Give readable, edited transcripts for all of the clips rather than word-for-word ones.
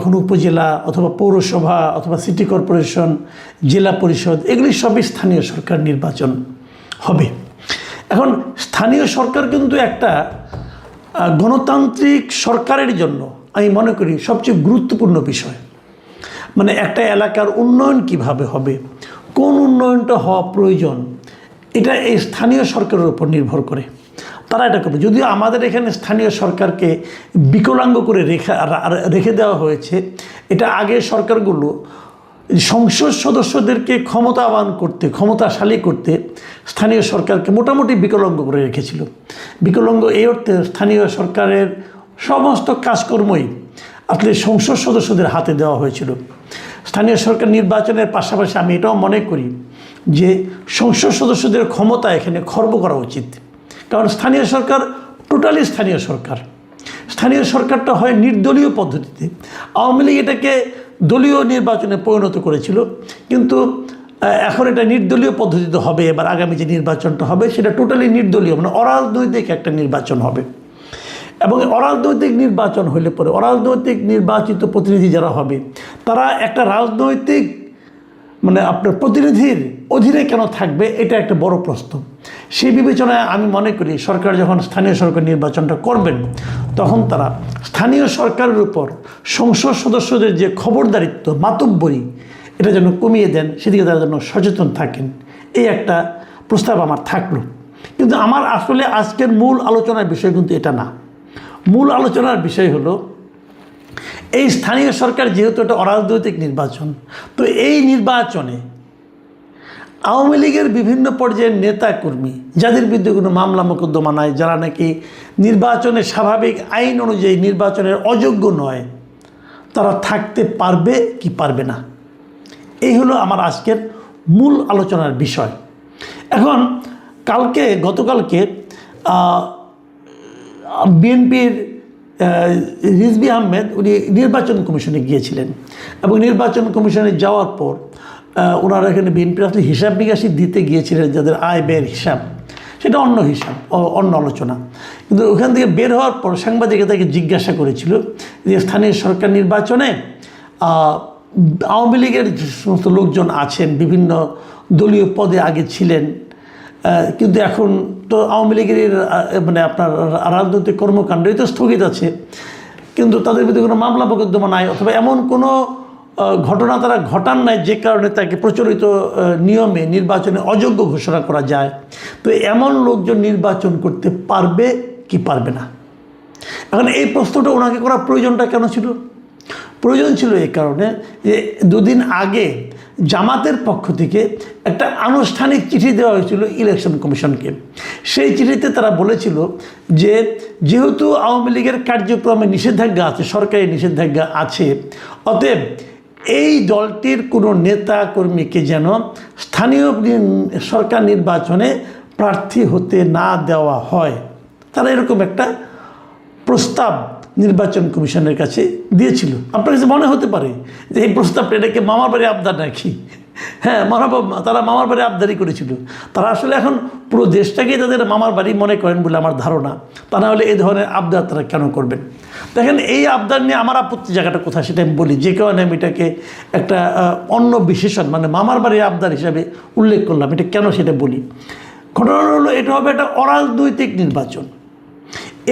এখন উপজেলা অথবা পৌরসভা অথবা সিটি কর্পোরেশন, জেলা পরিষদ, এগুলি সবই স্থানীয় সরকার নির্বাচন হবে। এখন স্থানীয় সরকার কিন্তু একটা গণতান্ত্রিক সরকারের জন্য আমি মনে করি সবচেয়ে গুরুত্বপূর্ণ বিষয়। মানে একটা এলাকার উন্নয়ন কিভাবে হবে, কোন উন্নয়নটা হওয়া প্রয়োজন, এটা এই স্থানীয় সরকারের উপর নির্ভর করে। তারা এটা করবে। যদিও আমাদের এখানে স্থানীয় সরকারকে বিকলাঙ্গ করে রেখে দেওয়া হয়েছে, এটা আগে সরকারগুলো সংসদ সদস্যদেরকে ক্ষমতাবান করতে, ক্ষমতাশালী করতে স্থানীয় সরকারকে মোটামুটি বিকলাঙ্গ করে রেখেছিল। বিকলাঙ্গ এই অর্থে স্থানীয় সরকারের সমস্ত কাজকর্মই আসলে সংসদ সদস্যদের হাতে দেওয়া হয়েছিল। স্থানীয় সরকার নির্বাচনের পাশাপাশি আমি এটাও মনে করি যে সংসদ সদস্যদের ক্ষমতা এখানে খর্ব করা উচিত। কারণ স্থানীয় সরকার টোটালি স্থানীয় সরকার। স্থানীয় সরকারটা হয় নির্দলীয় পদ্ধতিতে। আওয়ামী লীগ এটাকে দলীয় নির্বাচনে পরিণত করেছিল, কিন্তু এখন এটা নির্দলীয় পদ্ধতিতে হবে। এবার আগামী যে নির্বাচনটা হবে সেটা টোটালি নির্দলীয়, মানে অরাজনৈতিক একটা নির্বাচন হবে। এবং অরাজনৈতিক নির্বাচন হলে পরে অরাজনৈতিক নির্বাচিত প্রতিনিধি যারা হবে তারা একটা রাজনৈতিক মানে আপনার প্রতিনিধির অধীনে কেন থাকবে, এটা একটা বড় প্রশ্ন। সেই বিবেচনায় আমি মনে করি সরকার যখন স্থানীয় সরকার নির্বাচনটা করবেন তখন তারা স্থানীয় সরকারের উপর সংসদ সদস্যদের যে খবরদারিত্ব, মাতব্বরি, এটা যেন কমিয়ে দেন, সেদিকে তারা যেন সচেতন থাকেন, এই একটা প্রস্তাব আমার থাকলো। কিন্তু আমার আসলে আজকের মূল আলোচনার বিষয় কিন্তু এটা না। মূল আলোচনার বিষয় হলো এই স্থানীয় সরকার যেহেতু এটা অরাজনৈতিক নির্বাচন, তো এই নির্বাচনে আওয়ামী লীগের বিভিন্ন পর্যায়ের নেতাকর্মী যাদের বিরুদ্ধে কোনো মামলা মোকদ্দমা নাই, যারা নাকি নির্বাচনের স্বাভাবিক আইন অনুযায়ী নির্বাচনের অযোগ্য নয়, তারা থাকতে পারবে কি পারবে না, এই হলো আমার আজকের মূল আলোচনার বিষয়। এখন গতকালকে বিএনপির রিজভী আহমেদ উনি নির্বাচন কমিশনে গিয়েছিলেন এবং নির্বাচন কমিশনে যাওয়ার পর ওনারা এখানে বিএনপির আসলে হিসাব নিকাশি দিতে গিয়েছিলেন, যাদের আয় ব্যয়ের হিসাব, সেটা অন্য হিসাব, অন্য আলোচনা। কিন্তু ওখান থেকে বের হওয়ার পর সাংবাদিকরা তাকে জিজ্ঞাসা করেছিল যে স্থানীয় সরকার নির্বাচনে আওয়ামী লীগের যে সমস্ত লোকজন আছেন, বিভিন্ন দলীয় পদে আগে ছিলেন, কিন্তু এখন তো আওয়ামী লীগের মানে আপনার রাজনৈতিক কর্মকাণ্ডই তো স্থগিত আছে, কিন্তু তাদের বিরুদ্ধে কোনো মামলা মোকদ্দমা নাই অথবা এমন কোনো ঘটনা তারা ঘটান নাই যে কারণে তাকে প্রচলিত নিয়মে নির্বাচনে অযোগ্য ঘোষণা করা যায়। তো এমন লোকজন নির্বাচন করতে পারবে কি পারবে না। এখন এই প্রশ্নটা ওনাকে করার প্রয়োজনটা কেন ছিল? প্রয়োজন ছিল এই কারণে যে দুদিন আগে জামাতের পক্ষ থেকে একটা আনুষ্ঠানিক চিঠি দেওয়া হয়েছিল ইলেকশন কমিশনকে। সেই চিঠিতে তারা বলেছিল যে যেহেতু আওয়ামী লীগের কার্যক্রমে নিষেধাজ্ঞা আছে, সরকারি নিষেধাজ্ঞা আছে, অতএব এই দলটির কোনো নেতা কর্মীকে যেন স্থানীয় সরকার নির্বাচনে প্রার্থী হতে না দেওয়া হয়। তারা এরকম একটা প্রস্তাব নির্বাচন কমিশনের কাছে দিয়েছিল। আপনার কাছে মনে হতে পারে যে এই প্রস্তাবটা এটাকে মামার বাড়ি আবদার নাকি? হ্যাঁ, তারা মামার বাড়ি আবদারই করেছিল। তারা আসলে এখন পুরো দেশটাকেই তাদের মামার বাড়ি মনে করেন বলে আমার ধারণা। তা না হলে এই ধরনের আবদার তারা কেন করবেন? দেখেন, এই আবদার নিয়ে আমার আপত্তি জায়গাটা কোথায় সেটা আমি বলি, যে কারণে আমি এটাকে একটা অন্য বিশেষণ মানে মামার বাড়ির আবদার হিসাবে উল্লেখ করলাম। এটা কেন সেটা বলি। ঘটনা হলো এটা হবে একটা অরাজনৈতিক নির্বাচন।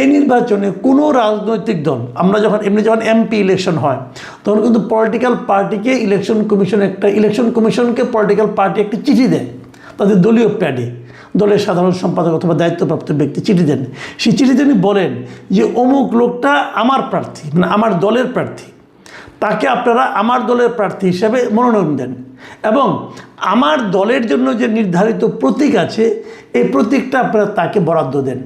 এই নির্বাচনে কোনো রাজনৈতিক দল, আমরা যখন এমপি ইলেকশন হয় তখন কিন্তু পলিটিক্যাল পার্টিকে ইলেকশন কমিশনকে পলিটিক্যাল পার্টি একটা চিঠি দেয় তাদের দলীয় প্যাডে, দলের সাধারণ সম্পাদক অথবা দায়িত্বপ্রাপ্ত ব্যক্তি চিঠি দেন। সেই চিঠিতে উনি বলেন যে অমুক লোকটা আমার প্রার্থী, মানে আমার দলের প্রার্থী, তাকে আপনারা আমার দলের প্রার্থী হিসাবে মনোনয়ন দেন এবং আমার দলের জন্য যে নির্ধারিত প্রতীক আছে এই প্রতীকটা আপনারা তাকে বরাদ্দ দেন।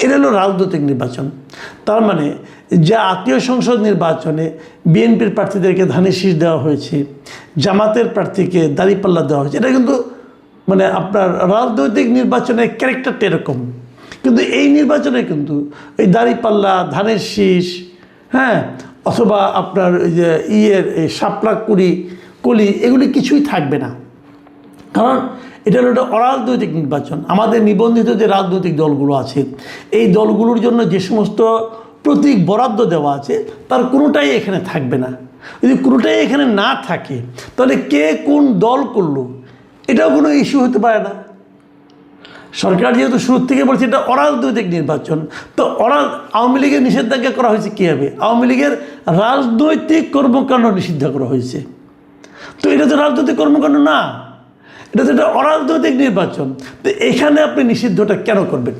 এটা হলো রাজনৈতিক নির্বাচন। তার মানে যে জাতীয় সংসদ নির্বাচনে বিএনপির প্রার্থীদেরকে ধানের শীষ দেওয়া হয়েছে, জামাতের প্রার্থীকে দাঁড়িপাল্লা দেওয়া হয়েছে, এটা কিন্তু মানে আপনার রাজনৈতিক নির্বাচনের ক্যারেক্টারটা এরকম। কিন্তু এই নির্বাচনে কিন্তু এই দাঁড়িপাল্লা, ধানের শীষ, হ্যাঁ, অথবা আপনার ওই যে এই শাপলা কলি এগুলি কিছুই থাকবে না। কারণ এটা হলো একটা অরাজনৈতিক নির্বাচন। আমাদের নিবন্ধিত যে রাজনৈতিক দলগুলো আছে এই দলগুলোর জন্য যে সমস্ত প্রতীক বরাদ্দ দেওয়া আছে তার কোনোটাই এখানে থাকবে না। যদি কোনোটাই এখানে না থাকে তাহলে কে কোন দল করলো এটাও কোনো ইস্যু হতে পারে না। সরকার যেহেতু শুরু থেকে বলছে এটা অরাজনৈতিক নির্বাচন, তো আওয়ামী লীগের নিষেধাজ্ঞা করা হয়েছে কীভাবে? আওয়ামী লীগের রাজনৈতিক কর্মকাণ্ড নিষিদ্ধ করা হয়েছে। তো এটা তো রাজনৈতিক কর্মকাণ্ড না, এটা তো একটা অরাজনৈতিক নির্বাচন। তো এখানে আপনি নিষিদ্ধটা কেন করবেন?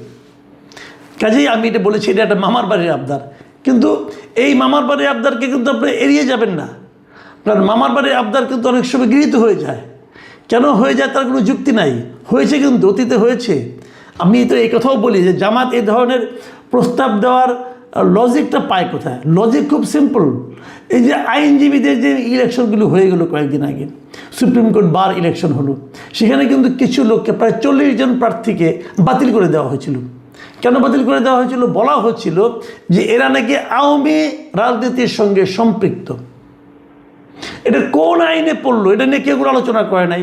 কাজেই আমি এটা বলেছি এটা একটা মামার বাড়ির আবদার, কিন্তু এই মামার বাড়ির আবদারকে কিন্তু আপনি এড়িয়ে যাবেন না, কারণ মামার বাড়ির আবদার কিন্তু অনেক সময় গৃহীত হয়ে যায়। কেন হয়ে যায় তার কোনো যুক্তি নাই, হয়েছে কিন্তু অতীতে হয়েছে। আমি তো এই কথাও বলি যে জামাত এই ধরনের প্রস্তাব দেওয়ার লজিকটা পায় কোথায়? লজিক খুব সিম্পল। এই যে আইনজীবীদের যে ইলেকশনগুলো হয়ে গেলো কয়েকদিন আগে, সুপ্রিম কোর্ট বার ইলেকশন হলো, সেখানে কিন্তু কিছু লোককে প্রায় 40 জন প্রার্থীকে বাতিল করে দেওয়া হয়েছিল। কেন বাতিল করে দেওয়া হয়েছিল? বলা হচ্ছিল যে এরা নাকি আওয়ামী রাজনীতির সঙ্গে সম্পৃক্ত। এটা কোন আইনে পড়লো এটা নিয়ে কেউ কোনো আলোচনা করে নাই,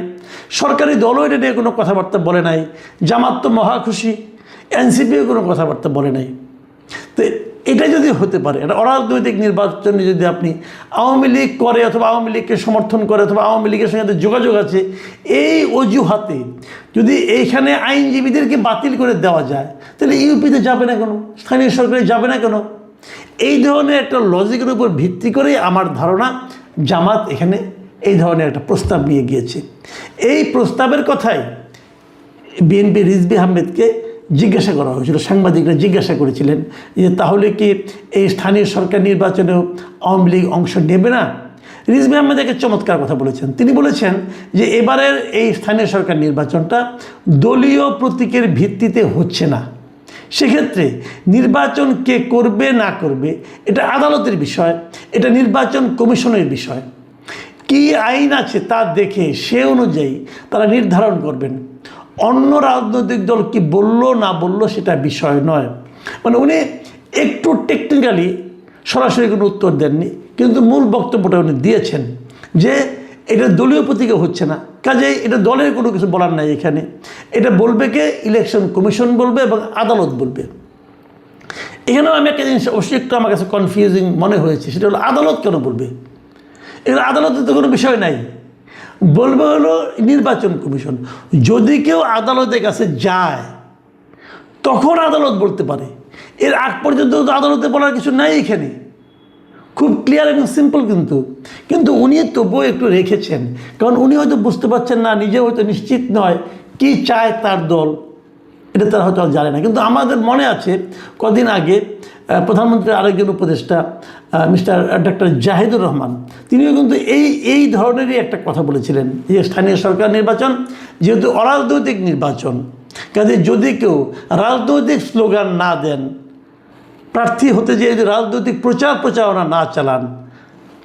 সরকারি দলও এটা নিয়ে কোনো কথাবার্তা বলে নাই, জামাত তো মহা খুশি, এনসিপিও কোনো কথাবার্তা বলে নাই। তো এটা যদি হতে পারে, এটা অরাজনৈতিক নির্বাচনে যদি আপনি আওয়ামী লীগ করে অথবা আওয়ামী লীগকে সমর্থন করে অথবা আওয়ামী লীগের সঙ্গে যোগাযোগ আছে, এই অজুহাতে যদি এইখানে আইনজীবীদেরকে বাতিল করে দেওয়া যায়, তাহলে ইউপিতে যাবে না কেন? স্থানীয় সরকারে যাবে না কেন? এই ধরনের একটা লজিকের উপর ভিত্তি করে আমার ধারণা জামাত এখানে এই ধরনের একটা প্রস্তাব নিয়ে গিয়েছে। এই প্রস্তাবের কথাই বিএনপি রিজভী আহমেদকে জিজ্ঞাসা করা হয়েছিল, সাংবাদিকরা জিজ্ঞাসা করেছিলেন যে তাহলে কি এই স্থানীয় সরকার নির্বাচনেও আওয়ামী লীগ অংশ নেবে না? রিজভী আহমেদ একটা চমৎকার কথা বলেছেন। তিনি বলেছেন যে এবারের এই স্থানীয় সরকার নির্বাচনটা দলীয় প্রতীকের ভিত্তিতে হচ্ছে না, সেক্ষেত্রে নির্বাচন কে করবে না করবে এটা আদালতের বিষয়, এটা নির্বাচন কমিশনের বিষয়। কি আইন আছে তা দেখে সে অনুযায়ী তারা নির্ধারণ করবেন। অন্য রাজনৈতিক দল কি বললো না বললো সেটা বিষয় নয়। মানে উনি একটু টেকনিক্যালি সরাসরি কোনো উত্তর দেননি, কিন্তু মূল বক্তব্যটা উনি দিয়েছেন যে এটা দলীয় প্রতীকে হচ্ছে না, কাজেই এটা দলের কোনো কিছু বলার নাই এখানে। এটা বলবে কে? ইলেকশন কমিশন বলবে এবং আদালত বলবে। এখানেও আমি একটা জিনিস অবশ্যই একটু আমার কাছে কনফিউজিং মনে হয়েছে, সেটা হলো আদালত কেন বলবে? এখানে আদালতের তো কোনো বিষয় নাই, বলবে হলো নির্বাচন কমিশন। যদি কেউ আদালতের কাছে যায় তখন আদালত বলতে পারে, এর আগ পর্যন্ত তো আদালতে বলার কিছু নাই এখানে। খুব ক্লিয়ার এবং সিম্পল। কিন্তু উনি তবুও একটু রেখেছেন, কারণ উনি হয়তো বুঝতে পারছেন না, নিজে হয়তো নিশ্চিত নয় কি চায় তার দল, এটা তারা হয়তো জানে না। কিন্তু আমাদের মনে আছে কদিন আগে প্রধানমন্ত্রীর আরেকজন উপদেষ্টা মিস্টার ডক্টর জাহিদুর রহমান, তিনিও কিন্তু এই ধরনেরই একটা কথা বলেছিলেন যে স্থানীয় সরকার নির্বাচন যেহেতু অরাজনৈতিক নির্বাচন, কাজে যদি কেউ রাজনৈতিক স্লোগান না দেন, প্রার্থী হতে যেয়ে যদি রাজনৈতিক প্রচারণা না চালান,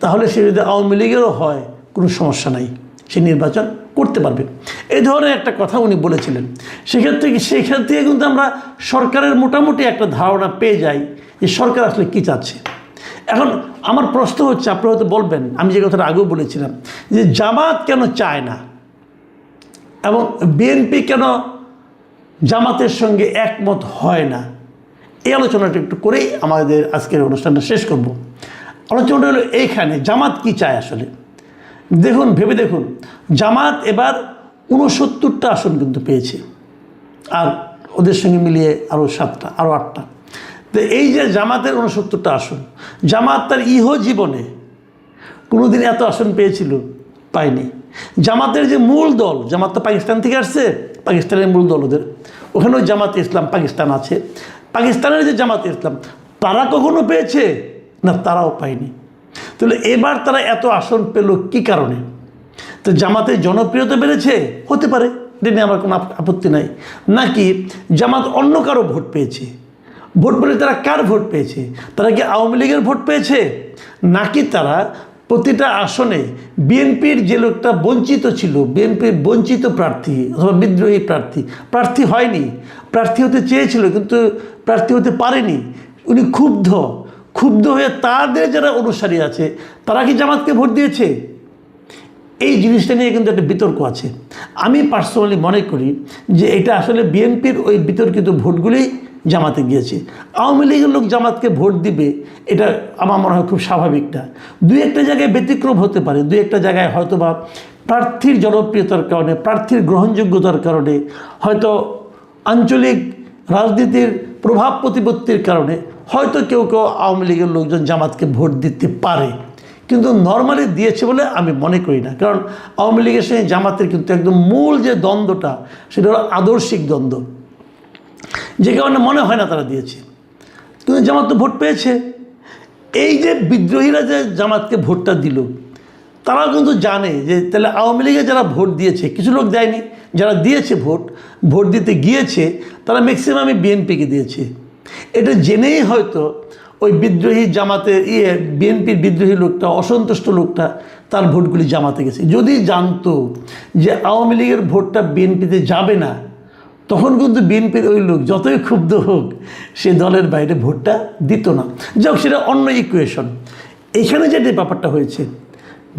তাহলে সে যদি আওয়ামী লীগেরও হয় কোনো সমস্যা নাই, সে নির্বাচন করতে পারবে। এই ধরনের একটা কথা উনি বলেছিলেন। সেক্ষেত্রে কিন্তু আমরা সরকারের মোটামুটি একটা ধারণা পেয়ে যাই যে সরকার আসলে কী চাচ্ছে। এখন আমার প্রশ্ন হচ্ছে, আপনি হয়তো বলবেন, আমি যে কথাটা আগেও বলেছিলাম যে জামাত কেন চায় না এবং বিএনপি কেন জামাতের সঙ্গে একমত হয় না, এই আলোচনাটা একটু করেই আমাদের আজকের অনুষ্ঠানটা শেষ করব। আলোচনাটা হলো এইখানে জামাত কি চায় আসলে। দেখুন, ভেবে দেখুন, জামাত এবার 69টা আসন কিন্তু পেয়েছে, আর ওদের সঙ্গে মিলিয়ে আরও 7টা, আরও 8টা। তো এই যে জামাতের 69টা আসন, জামাত তার জীবনে কোনোদিন এত আসন পেয়েছিল? পায়নি। জামাতের যে মূল দল, জামাত তো পাকিস্তান থেকে আসছে, পাকিস্তানের মূল দল ওদের, ওখানেও জামাতে ইসলাম পাকিস্তান আছে, পাকিস্তানের যে জামাতে ইসলাম তারা কখনো পেয়েছে না? তারাও পায়নি। তাহলে এবার তারা এত আসন পেল কি কারণে? তো জামাতের জনপ্রিয়তা বেড়েছে, হতে পারে, এটা নিয়ে আমার কোনো আপত্তি নাই। নাকি জামাত অন্য কারো ভোট পেয়েছে? ভোট পেলে তারা কার ভোট পেয়েছে? তারা কি আওয়ামী লীগের ভোট পেয়েছে? নাকি তারা প্রতিটা আসনে বিএনপির যে লোকটা বঞ্চিত ছিল, বিএনপির বঞ্চিত প্রার্থী অথবা বিদ্রোহী প্রার্থী হয়নি, প্রার্থী হতে চেয়েছিল কিন্তু প্রার্থী হতে পারেনি, উনি ক্ষুব্ধ হয়ে তাদের যারা অনুসারী আছে তারা কি জামাতকে ভোট দিয়েছে? এই জিনিসটা নিয়ে কিন্তু একটা বিতর্ক আছে। আমি পার্সোনালি মনে করি যে এটা আসলে বিএনপির ওই বিতর্কিত ভোটগুলি জামাতে গিয়েছে। আওয়ামী লীগের লোক জামাতকে ভোট দিবে, এটা আমার মনে হয় খুব স্বাভাবিক না। দুই একটা জায়গায় ব্যতিক্রম হতে পারে, দুই একটা জায়গায় হয়তো বা প্রার্থীর জনপ্রিয়তার কারণে, প্রার্থীর গ্রহণযোগ্যতার কারণে, হয়তো আঞ্চলিক রাজনীতির প্রভাব প্রতিপত্তির কারণে হয়তো কেউ কেউ আওয়ামী লীগের লোকজন জামাতকে ভোট দিতে পারে, কিন্তু নর্মালি দিয়েছে বলে আমি মনে করি না। কারণ আওয়ামী লীগের সঙ্গে জামাতের কিন্তু একদম মূল যে দ্বন্দ্বটা, সেটা হলো আদর্শিক দ্বন্দ্ব, যে কারণে মনে হয় না তারা দিয়েছে। কিন্তু জামাত তো ভোট পেয়েছে। এই যে বিদ্রোহীরা যে জামাতকে ভোটটা দিল, তারাও কিন্তু জানে যে তাহলে আওয়ামী লীগে যারা ভোট দিয়েছে, কিছু লোক দেয়নি, যারা দিয়েছে ভোট দিতে গিয়েছে তারা ম্যাক্সিমামই বিএনপিকে দিয়েছে। এটা জেনেই হয়তো ওই বিদ্রোহী জামাতের বিএনপির বিদ্রোহী লোকটা, অসন্তুষ্ট লোকটা, তার ভোটগুলি জামাতে গেছে। যদি জানতো যে আওয়ামী লীগের ভোটটা বিএনপিতে যাবে না, তখন কিন্তু বিএনপির ওই লোক যতই ক্ষুব্ধ হোক, সে দলের বাইরে ভোটটা দিত না। যাক, সেটা অন্য ইকুয়েশন। এইখানে যেটা ব্যাপারটা হয়েছে,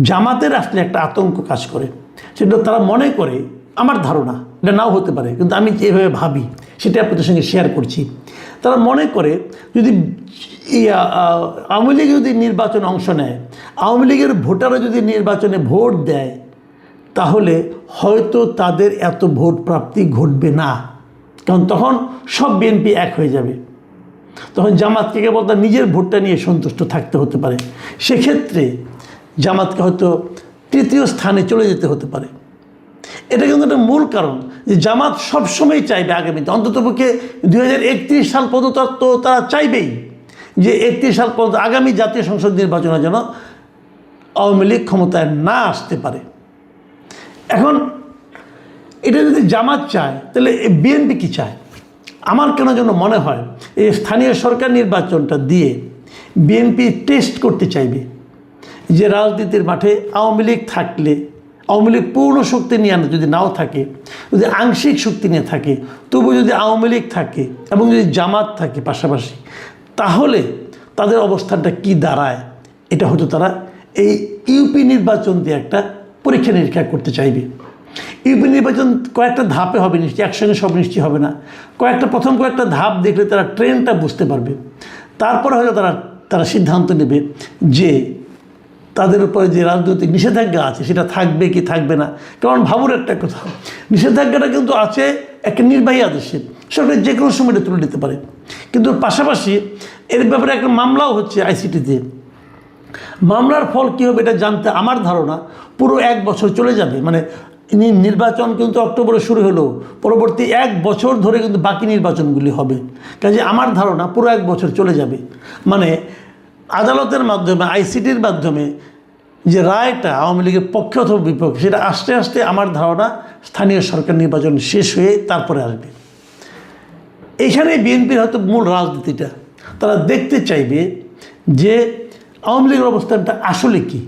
জামাতের আসলে একটা আতঙ্ক কাজ করে। সেটা তারা মনে করে, আমার ধারণা, এটা নাও হতে পারে, কিন্তু আমি যেভাবে ভাবি সেটা আপনাদের সঙ্গে শেয়ার করছি। তারা মনে করে যদি আওয়ামী লীগ যদি নির্বাচনে অংশ নেয়, আওয়ামী লীগের ভোটাররা যদি নির্বাচনে ভোট দেয়, তাহলে হয়তো তাদের এত ভোট প্রাপ্তি ঘটবে না। কারণ তখন সব বিএনপি এক হয়ে যাবে, তখন জামাতকে কেবল তার নিজের ভোটটা নিয়ে সন্তুষ্ট থাকতে হতে পারে। সেক্ষেত্রে জামাতকে হয়তো তৃতীয় স্থানে চলে যেতে হতে পারে। এটা কিন্তু একটা মূল কারণ যে জামাত সবসময় চাইবে আগামীতে, অন্ততপক্ষে 2031 সাল পর্যন্ত তো তারা চাইবেই যে 31 সাল পর্যন্ত আগামী জাতীয় সংসদ নির্বাচনে যেন আওয়ামী লীগ ক্ষমতায় না আসতে পারে। এখন এটা যদি জামাত চায়, তাহলে বিএনপি কী চায়? আমার কেন যেন মনে হয় এই স্থানীয় সরকার নির্বাচনটা দিয়ে বিএনপি টেস্ট করতে চাইবে যে রাজনীতির মাঠে আওয়ামী লীগ থাকলে, আওয়ামী লীগ পূর্ণ শক্তি নিয়ে যদি নাও থাকে, যদি আংশিক শক্তি নিয়ে থাকে, তবু যদি আওয়ামী লীগ থাকে এবং যদি জামাত থাকে পাশাপাশি, তাহলে তাদের অবস্থানটা কি দাঁড়ায়, এটা হয়তো তারা এই ইউপি নির্বাচন দিয়ে একটা পরীক্ষা নিরীক্ষা করতে চাইবে। ইউপি নির্বাচন কয়েকটা ধাপে হবে, নিশ্চয়ই একসঙ্গে সব নিশ্চয়ই হবে না। প্রথম কয়েকটা ধাপ দেখলে তারা ট্রেনটা বুঝতে পারবে। তারপরে হয়তো তারা সিদ্ধান্ত নেবে যে তাদের উপরে যে রাজনৈতিক নিষেধাজ্ঞা আছে সেটা থাকবে কি থাকবে না। কারণ ভাবুর একটা কথা, নিষেধাজ্ঞাটা কিন্তু আছে একটা নির্বাহী আদেশে, সরকার যে কোনো সময় তুলে নিতে পারে। কিন্তু পাশাপাশি এর ব্যাপারে একটা মামলাও হচ্ছে আইসিটিতে। মামলার ফল কী হবে এটা জানতে আমার ধারণা পুরো 1 বছর চলে যাবে। মানে নির্বাচন কিন্তু অক্টোবরে শুরু হলো, পরবর্তী 1 বছর ধরে কিন্তু বাকি নির্বাচনগুলি হবে। কাজে আমার ধারণা পুরো 1 বছর চলে যাবে। মানে আদালতের মাধ্যমে, আইসিটির মাধ্যমে যে রায়টা আওয়ামী লীগের পক্ষে অথবা বিপক্ষে, সেটা আস্তে আস্তে আমার ধারণা স্থানীয় সরকার নির্বাচন শেষ হয়ে তারপরে আসবে। এইখানে বিএনপির হয়তো মূল রাজনীতিটা তারা দেখতে চাইবে যে আওয়ামী লীগের অবস্থানটা আসলে কি।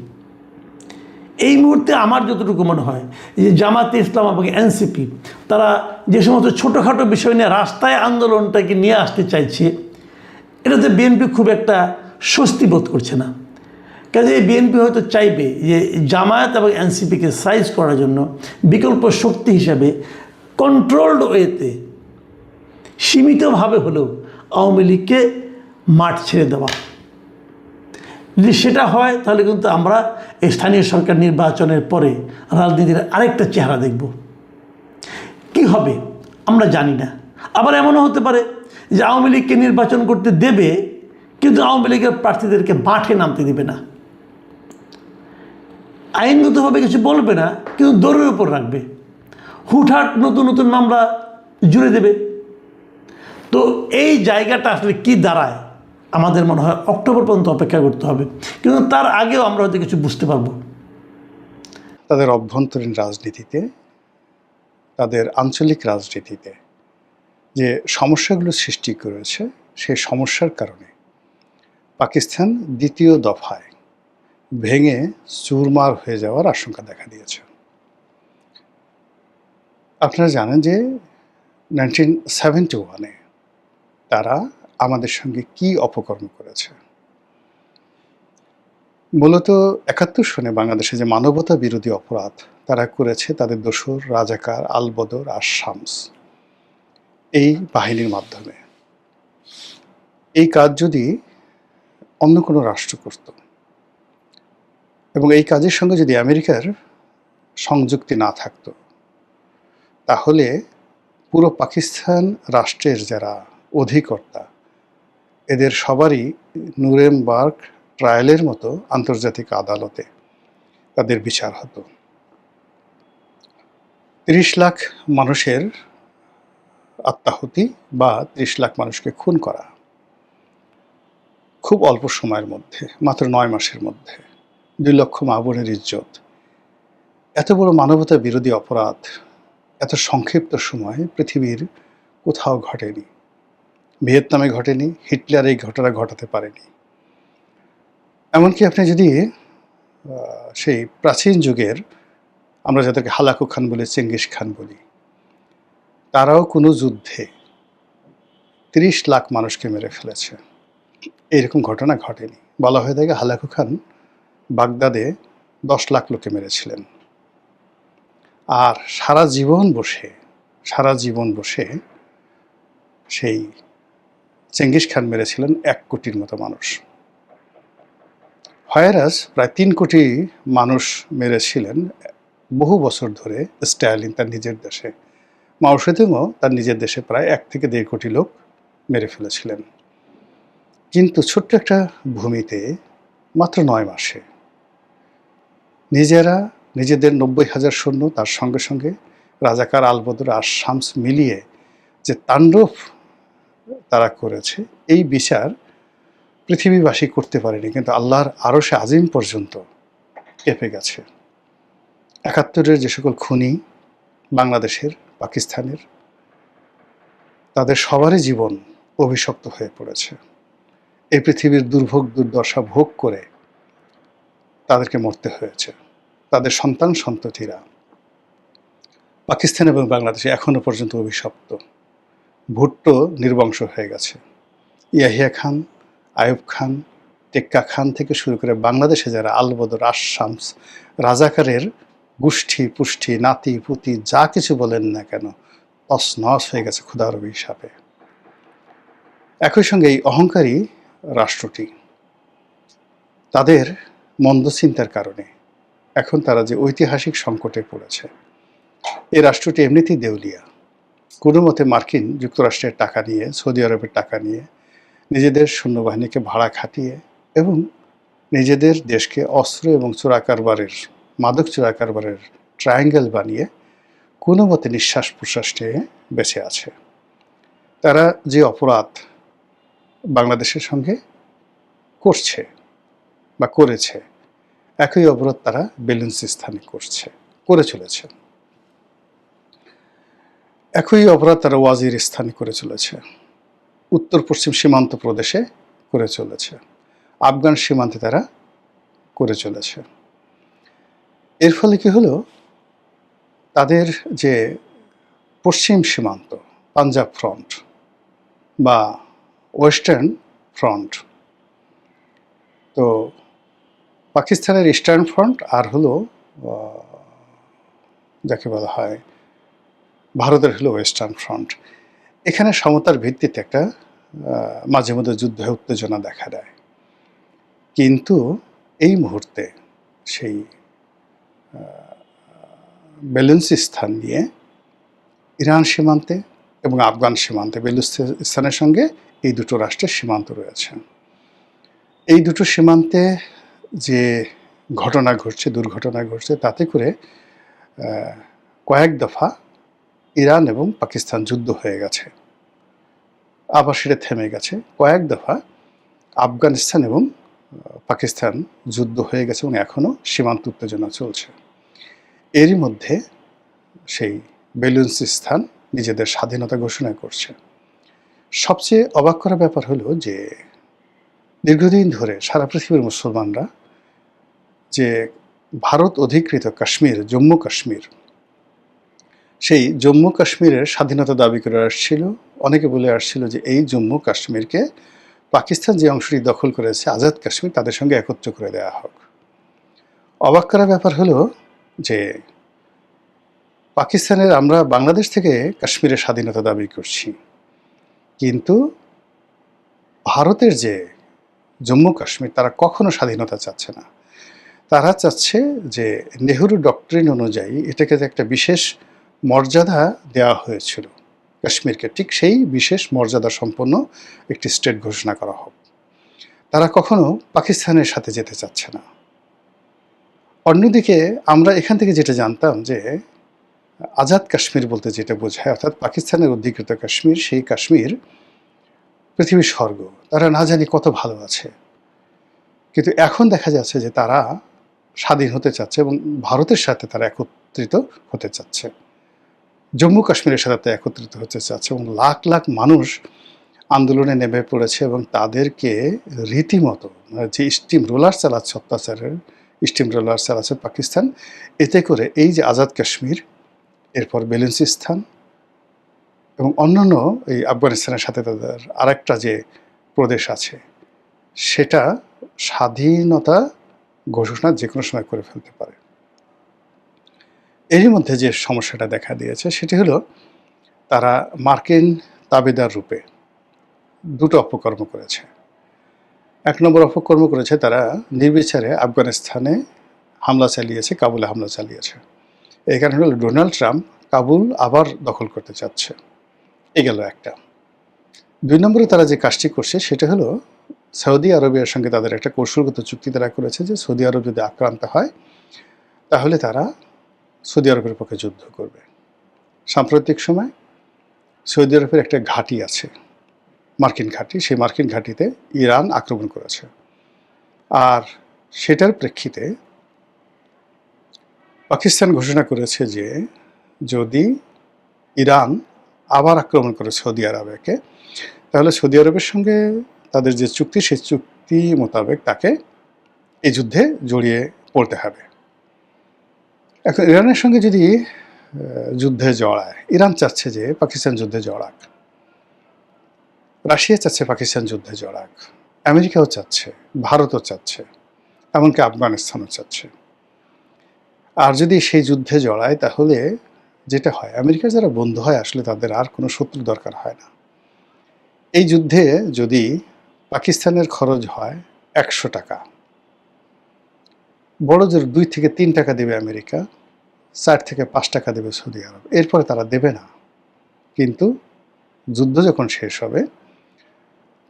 এই মুহূর্তে আমার যতটুকু মনে হয় যে জামাতে ইসলাম এবং এনসিপি তারা যে সমস্ত ছোটোখাটো বিষয় নিয়ে রাস্তায় আন্দোলনটাকে নিয়ে আসতে চাইছে, এটাতে বিএনপি খুব একটা স্বস্তি বোধ করছে না। কাজে বিএনপি হয়তো চাইবে যে জামায়াত এবং এনসিপিকে সাইজ করার জন্য বিকল্প শক্তি হিসাবে কন্ট্রোলড ওয়েতে সীমিতভাবে হলেও আওয়ামী লীগকে মাঠ ছেড়ে দেওয়া। যদি সেটা হয় তাহলে কিন্তু আমরা এই স্থানীয় সরকার নির্বাচনের পরে রাজনীতির আরেকটা চেহারা দেখব। কি হবে আমরা জানি না। আবার এমনও হতে পারে যে আওয়ামী লীগকে নির্বাচন করতে দেবে, কিন্তু আওয়ামী লীগের প্রার্থীদেরকে মাঠে নামতে দেবে না, আইনগতভাবে কিছু বলবে না, কিন্তু দৌড়ের উপর রাখবে, হুটহাট নতুন নতুন মামলা জুড়ে দেবে। তো এই জায়গাটা আসলে কি দাঁড়ায় আমাদের মনে হয় অক্টোবর পর্যন্ত অপেক্ষা করতে হবে, কিন্তু তার আগেও আমরা হয়তো কিছু বুঝতে পারবো। তাদের অভ্যন্তরীণ রাজনীতিতে, তাদের আঞ্চলিক রাজনীতিতে যে সমস্যাগুলো সৃষ্টি করেছে, সেই সমস্যার কারণে পাকিস্তান দ্বিতীয় দফায় ভেঙে চুরমার হয়ে যাওয়ার আশঙ্কা দেখা দিয়েছে। আপনারা জানেন যে 1971-এ তারা আমাদের সঙ্গে কি অপকর্ম করেছে। মূলত 71 সনে বাংলাদেশে যে মানবতা বিরোধী অপরাধ তারা করেছে, তাদের দোসর রাজাকার, আল বদর আর শামস এই বাহিনীর মাধ্যমে। এই কাজ যদি অন্য কোনো রাষ্ট্র করত এবং এই কাজের সঙ্গে যদি আমেরিকার সংযুক্তি না থাকতো, তাহলে পুরো পাকিস্তান রাষ্ট্রের যারা অধিকর্তা, এদের সবারই নুরেমবার্গ ট্রায়ালের মতো আন্তর্জাতিক আদালতে তাদের বিচার হতো। ৩০ লাখ মানুষের আত্মাহুতি বা ৩০ লাখ মানুষকে খুন করা খুব অল্প সময়ের মধ্যে, মাত্র ৯ মাসের মধ্যে ২ লক্ষ মা বোনের ইজ্জত, এত বড় মানবতা বিরোধী অপরাধ এত সংক্ষিপ্ত সময়ে পৃথিবীর কোথাও ঘটেনি। ভিয়েতনামে ঘটেনি, হিটলার এই ঘটনা ঘটাতে পারেনি। এমনকি আপনি যদি সেই প্রাচীন যুগের, আমরা যাদেরকে হালাকু খান বলি, চেঙ্গিস খান বলি, তারাও কোনো যুদ্ধে ৩০ লাখ মানুষকে মেরে ফেলেছে, এইরকম ঘটনা ঘটেনি। বলা হয়ে থাকে হালাকু খান বাগদাদে ১০ লাখ লোকে মেরেছিলেন, আর সারা জীবন বসে সেই চেঙ্গিস খান মেরেছিলেন ১ কোটির মতো মানুষ। হয়ারাস প্রায় ৩ কোটি মানুষ মেরেছিলেন বহু বছর ধরে স্ট্যালিন তার নিজের দেশে। মাও সেতুংও তার নিজের দেশে প্রায় ১ থেকে ১.৫ কোটি লোক মেরে ফেলেছিলেন। কিন্তু ছোট্ট একটা ভূমিতে মাত্র ৯ মাসে নিজেদের ৯০,০০০ সৈন্য, তার সঙ্গে সঙ্গে রাজাকার, আলবদর আর শামস মিলিয়ে যে তাণ্ডব তারা করেছে, এই বিচার পৃথিবীবাসী করতে পারেনি, কিন্তু আল্লাহর আরশে আজিম পর্যন্ত কেঁপে গেছে। ৭১-এর যে সকল খুনি বাংলাদেশের, পাকিস্তানের, তাদের সবারই জীবন অভিশপ্ত হয়ে পড়েছে। এই পৃথিবীর দুর্ভোগ দুর্দশা ভোগ করে তাদেরকে মরতে হয়েছে। তাদের সন্তান সন্ততিরা পাকিস্তান এবং বাংলাদেশে এখনো পর্যন্ত অভিশপ্ত। ভুট্টো নির্বংশ হয়ে গেছে। ইয়াহিয়া খান, আয়ুব খান, টেক্কা খান থেকে শুরু করে বাংলাদেশে যারা আলবদর, শামস, রাজাকারের গোষ্ঠী পুষ্টি, নাতি পুতি যা কিছু বলেন না কেন, তছনছ হয়ে গেছে খোদার অভিশাপে। একই সঙ্গে এই অহংকারী রাষ্ট্রটি তাদের মন্দ চিন্তার কারণে এখন তারা যে ঐতিহাসিক সংকটে পড়েছে। এই রাষ্ট্রটি এমনিতেই দেউলিয়া। কোনো মতে মার্কিন যুক্তরাষ্ট্রের টাকা নিয়ে, সৌদি আরবের টাকা নিয়ে, নিজেদের সৈন্যবাহিনীকে ভাড়া খাটিয়ে এবং নিজেদের দেশকে অস্ত্র এবং মাদক চোরাকারবারের ট্রায়াঙ্গেল বানিয়ে কোনো মতে নিঃশ্বাস প্রশ্বাস নিয়ে বেঁচে আছে। তারা যে অপরাধ বাংলাদেশের সঙ্গে করছে বা করেছে, একই অপরাধ তারা বেলুচিস্তানে করে চলেছে। একই অপরাধ তারা ওয়াজিরিস্তানে করে চলেছে, উত্তর পশ্চিম সীমান্ত প্রদেশে করে চলেছে, আফগান সীমান্তে তারা করে চলেছে। এর ফলে কি হলো, তাদের যে পশ্চিম সীমান্ত, পাঞ্জাব ফ্রন্ট বা ওয়েস্টার্ন ফ্রন্ট, তো পাকিস্তানের ইস্টার্ন ফ্রন্ট আর হলো যাকে বলা হয় ভারতের হলো ওয়েস্টার্ন ফ্রন্ট, এখানে সমতার ভিত্তিতে একটা মাঝে মধ্যে যুদ্ধ উত্তেজনা দেখা দেয়। কিন্তু এই মুহূর্তে সেই বেলুচিস্তান নিয়ে ইরান সীমান্তে এবং আফগান সীমান্তে, বেলুচিস্তানের সঙ্গে এই দুটো রাষ্ট্রের সীমান্ত রয়েছে। এই দুটো সীমান্তে যে দুর্ঘটনা ঘটছে, তাতে করে কয়েক দফা ইরান এবং পাকিস্তান যুদ্ধ হয়ে গেছে, আবার সেটা থেমে গেছে। কয়েক দফা আফগানিস্তান এবং পাকিস্তান যুদ্ধ হয়ে গেছে এবং এখনও সীমান্ত উত্তেজনা চলছে। এরই মধ্যে সেই বেলুচিস্তান নিজেদের স্বাধীনতা ঘোষণা করছে। সবচেয়ে অবাক করা ব্যাপার হলো যে দীর্ঘদিন ধরে সারা পৃথিবীর মুসলমানরা যে ভারত অধিকৃত কাশ্মীর, জম্মু কাশ্মীর, সেই জম্মু কাশ্মীরের স্বাধীনতা দাবি করে আসছিল। অনেকে বলে আসছিল যে এই জম্মু কাশ্মীরকে পাকিস্তান যে অংশটি দখল করেছে, আজাদ কাশ্মীর, তাদের সঙ্গে একত্র করে দেওয়া হোক। অবাক করা ব্যাপার হলো যে আমরা বাংলাদেশ থেকে কাশ্মীরের স্বাধীনতা দাবি করছি, কিন্তু ভারতের যে জম্মু কাশ্মীর, তারা কখনো স্বাধীনতা চাচ্ছে না। তারা চাচ্ছে যে নেহরু ডক্ট্রিন অনুযায়ী এটাকে যে একটা বিশেষ মর্যাদা দেওয়া হয়েছিল কাশ্মীরকে, ঠিক সেই বিশেষ মর্যাদা সম্পন্ন একটি স্টেট ঘোষণা করা হোক। তারা কখনো পাকিস্তানের সাথে যেতে চাচ্ছে না। অন্যদিকে আমরা এখান থেকে যেটা জানতাম যে আজাদ কাশ্মীর বলতে যেটা বোঝায়, অর্থাৎ পাকিস্তানের অধিকৃত কাশ্মীর, সেই কাশ্মীর পৃথিবীর স্বর্গ, তারা না জানি কত ভালো আছে। কিন্তু এখন দেখা যাচ্ছে যে তারা স্বাধীন হতে চাচ্ছে এবং ভারতের সাথে তারা একত্রিত হতে চাচ্ছে, জম্মু কাশ্মীরের সাথে তারা একত্রিত হতে চাচ্ছে, এবং লাখ লাখ মানুষ আন্দোলনে নেমে পড়েছে এবং তাদেরকে রীতিমতো যে স্টিম রোলার চালাচ্ছে, অত্যাচারের স্টিম রোলার চালাচ্ছে পাকিস্তান, এতে করে এই যে আজাদ কাশ্মীর, এরপর বেলুচিস্তান এবং অন্যান্য এই আফগানিস্তানের সাথে তাদের আরেকটা যে প্রদেশ আছে, সেটা স্বাধীনতা ঘোষণা যে কোনো সময় করে ফেলতে পারে। এরই মধ্যে যে সমস্যাটা দেখা দিয়েছে সেটি হলো তারা মার্কিন তাবেদার রূপে দুটো অপকর্ম করেছে। এক নম্বর অপকর্ম করেছে, তারা নির্বিচারে আফগানিস্তানে হামলা চালিয়েছে, কাবুলে হামলা চালিয়েছে। এই কারণে হলো ডোনাল্ড ট্রাম্প কাবুল আবার দখল করতে চাচ্ছে, এ গেল একটা। দুই নম্বরে তারা যে কাজটি করছে সেটা হলো সৌদি আরবের সঙ্গে তাদের একটা কৌশলগত চুক্তি তারা করেছে যে সৌদি আরব যদি আক্রান্ত হয় তাহলে তারা সৌদি আরবের পক্ষে যুদ্ধ করবে। সাম্প্রতিক সময় সৌদি আরবের একটা ঘাঁটি আছে, মার্কিন ঘাঁটি, সেই মার্কিন ঘাঁটিতে ইরান আক্রমণ করেছে। আর সেটার প্রেক্ষিতে পাকিস্তান ঘোষণা করেছে যে যদি ইরান আবার আক্রমণ করে সৌদি আরবকে, তাহলে সৌদি আরবের সঙ্গে তাদের যে চুক্তি, সেই চুক্তি মোতাবেক তাকে এই যুদ্ধে জড়িয়ে পড়তে হবে। এখন ইরানের সঙ্গে যদি যুদ্ধে জড়ায়, ইরান চাচ্ছে যে পাকিস্তান যুদ্ধে জড়াক, রাশিয়া চাচ্ছে পাকিস্তান যুদ্ধে জড়াক, আমেরিকাও চাচ্ছে, ভারতও চাচ্ছে, এমনকি আফগানিস্তানও চাচ্ছে। আর যদি সেই যুদ্ধে জড়ায় তাহলে যেটা হয়, আমেরিকার যারা বন্ধু হয় আসলে তাদের আর কোনো শত্রু দরকার হয় না। এই যুদ্ধে যদি পাকিস্তানের খরচ হয় 100 টাকা, বড় জোর 2 থেকে 3 টাকা দেবে আমেরিকা, 4 থেকে 5 টাকা দেবে সৌদি আরব, এরপরে তারা দেবে না। কিন্তু যুদ্ধ যখন শেষ হবে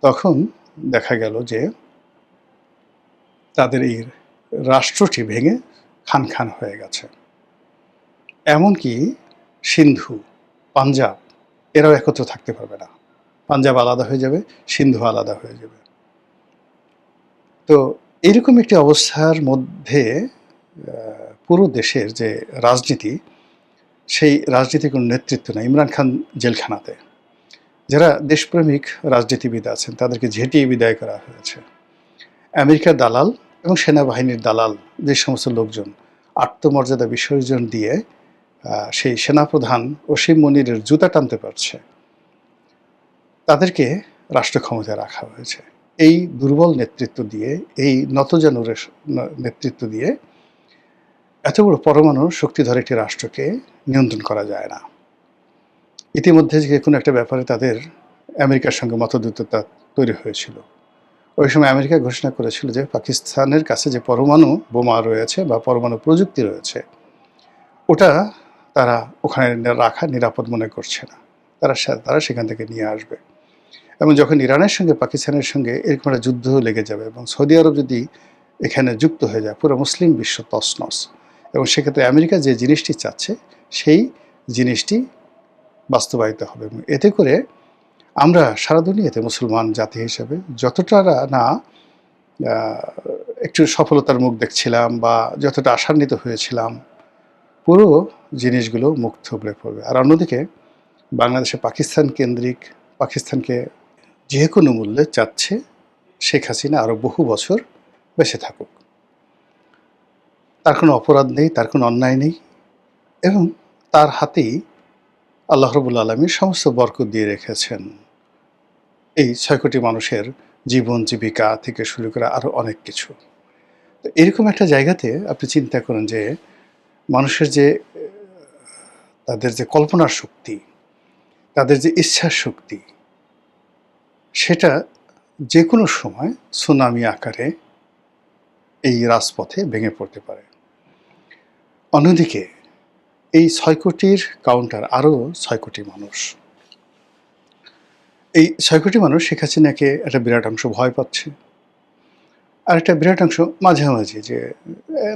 তখন দেখা গেল যে তাদের এই রাষ্ট্রটি ভেঙে খান খান হয়ে গেছে। এমনকি সিন্ধু, পাঞ্জাব এরাও একত্র থাকতে পারবে না। পাঞ্জাব আলাদা হয়ে যাবে, সিন্ধু আলাদা হয়ে যাবে। তো এইরকম একটি অবস্থার মধ্যে পুরো দেশের যে রাজনীতি, সেই রাজনীতির কোনো নেতৃত্ব নেই। ইমরান খান জেলখানাতে, যারা দেশপ্রেমিক রাজনীতিবিদ আছেন তাদেরকে ঝেঁটিয়ে বিদায় করা হয়েছে। আমেরিকার দালাল এবং সেনাবাহিনীর দালাল যে সমস্ত লোকজন আত্মমর্যাদা বিসর্জন দিয়ে সেই সেনাপ্রধান ওসিম মনিরের জুতা টানতে পারছে, তাদেরকে রাষ্ট্র ক্ষমতায় রাখা হয়েছে। এই দুর্বল নেতৃত্ব দিয়ে, এই নতজানুরের নেতৃত্ব দিয়ে এত বড় পরমাণু শক্তিধর একটি রাষ্ট্রকে নিয়ন্ত্রণ করা যায় না। ইতিমধ্যে যে কোনো একটা ব্যাপারে তাদের আমেরিকার সঙ্গে মতদ্বৈততা তৈরি হয়েছিল। ওই সময় আমেরিকা ঘোষণা করেছিল যে পাকিস্তানের কাছে যে পরমাণু বোমা রয়েছে বা পরমাণু প্রযুক্তি রয়েছে, ওটা তারা ওখানে রাখা নিরাপদ মনে করছে না, তারা সেখান থেকে নিয়ে আসবে। এবং যখন ইরানের সঙ্গে পাকিস্তানের সঙ্গে এরকম একটা যুদ্ধ লেগে যাবে এবং সৌদি আরব যদি এখানে যুক্ত হয়ে যায়, পুরো মুসলিম বিশ্ব তছনছ। এবং সেক্ষেত্রে আমেরিকা যে জিনিসটি চাচ্ছে সেই জিনিসটি বাস্তবায়িত হবে। এবং এতে করে আমরা সারা দুনিয়াতে মুসলমান জাতি হিসেবে যতটা না একটু সফলতার মুখ দেখছিলাম বা যতটা আশান্বিত হয়েছিলাম, পুরো জিনিসগুলো মুখ থুবড়ে পড়বে। আর অন্যদিকে বাংলাদেশে পাকিস্তান কেন্দ্রিক, পাকিস্তানকে যে কোনো মূল্যে চাচ্ছে শেখ হাসিনা আরও বহু বছর বেঁচে থাকুক। তার কোনো অপরাধ নেই, তার কোনো অন্যায় নেই, এবং তার হাতেই আল্লাহ রাব্বুল আলামিন সমস্ত বরকত দিয়ে রেখেছেন। এই 6 কোটি মানুষের জীবন জীবিকা থেকে শুরু করে আরও অনেক কিছু। তো এরকম একটা জায়গাতে আপনি চিন্তা করেন যে মানুষের যে তাদের যে কল্পনার শক্তি, তাদের যে ইচ্ছার শক্তি, সেটা যে কোনো সময় সুনামি আকারে এই রাজপথে ভেঙে পড়তে পারে। অন্যদিকে এই ৬ কোটির কাউন্টার আরও ৬ কোটি মানুষ। এই ৬ কোটি মানুষ শেখ হাসিনাকে একটা বিরাট অংশ ভয় পাচ্ছে, আর একটা বিরাট অংশ মাঝামাঝি যে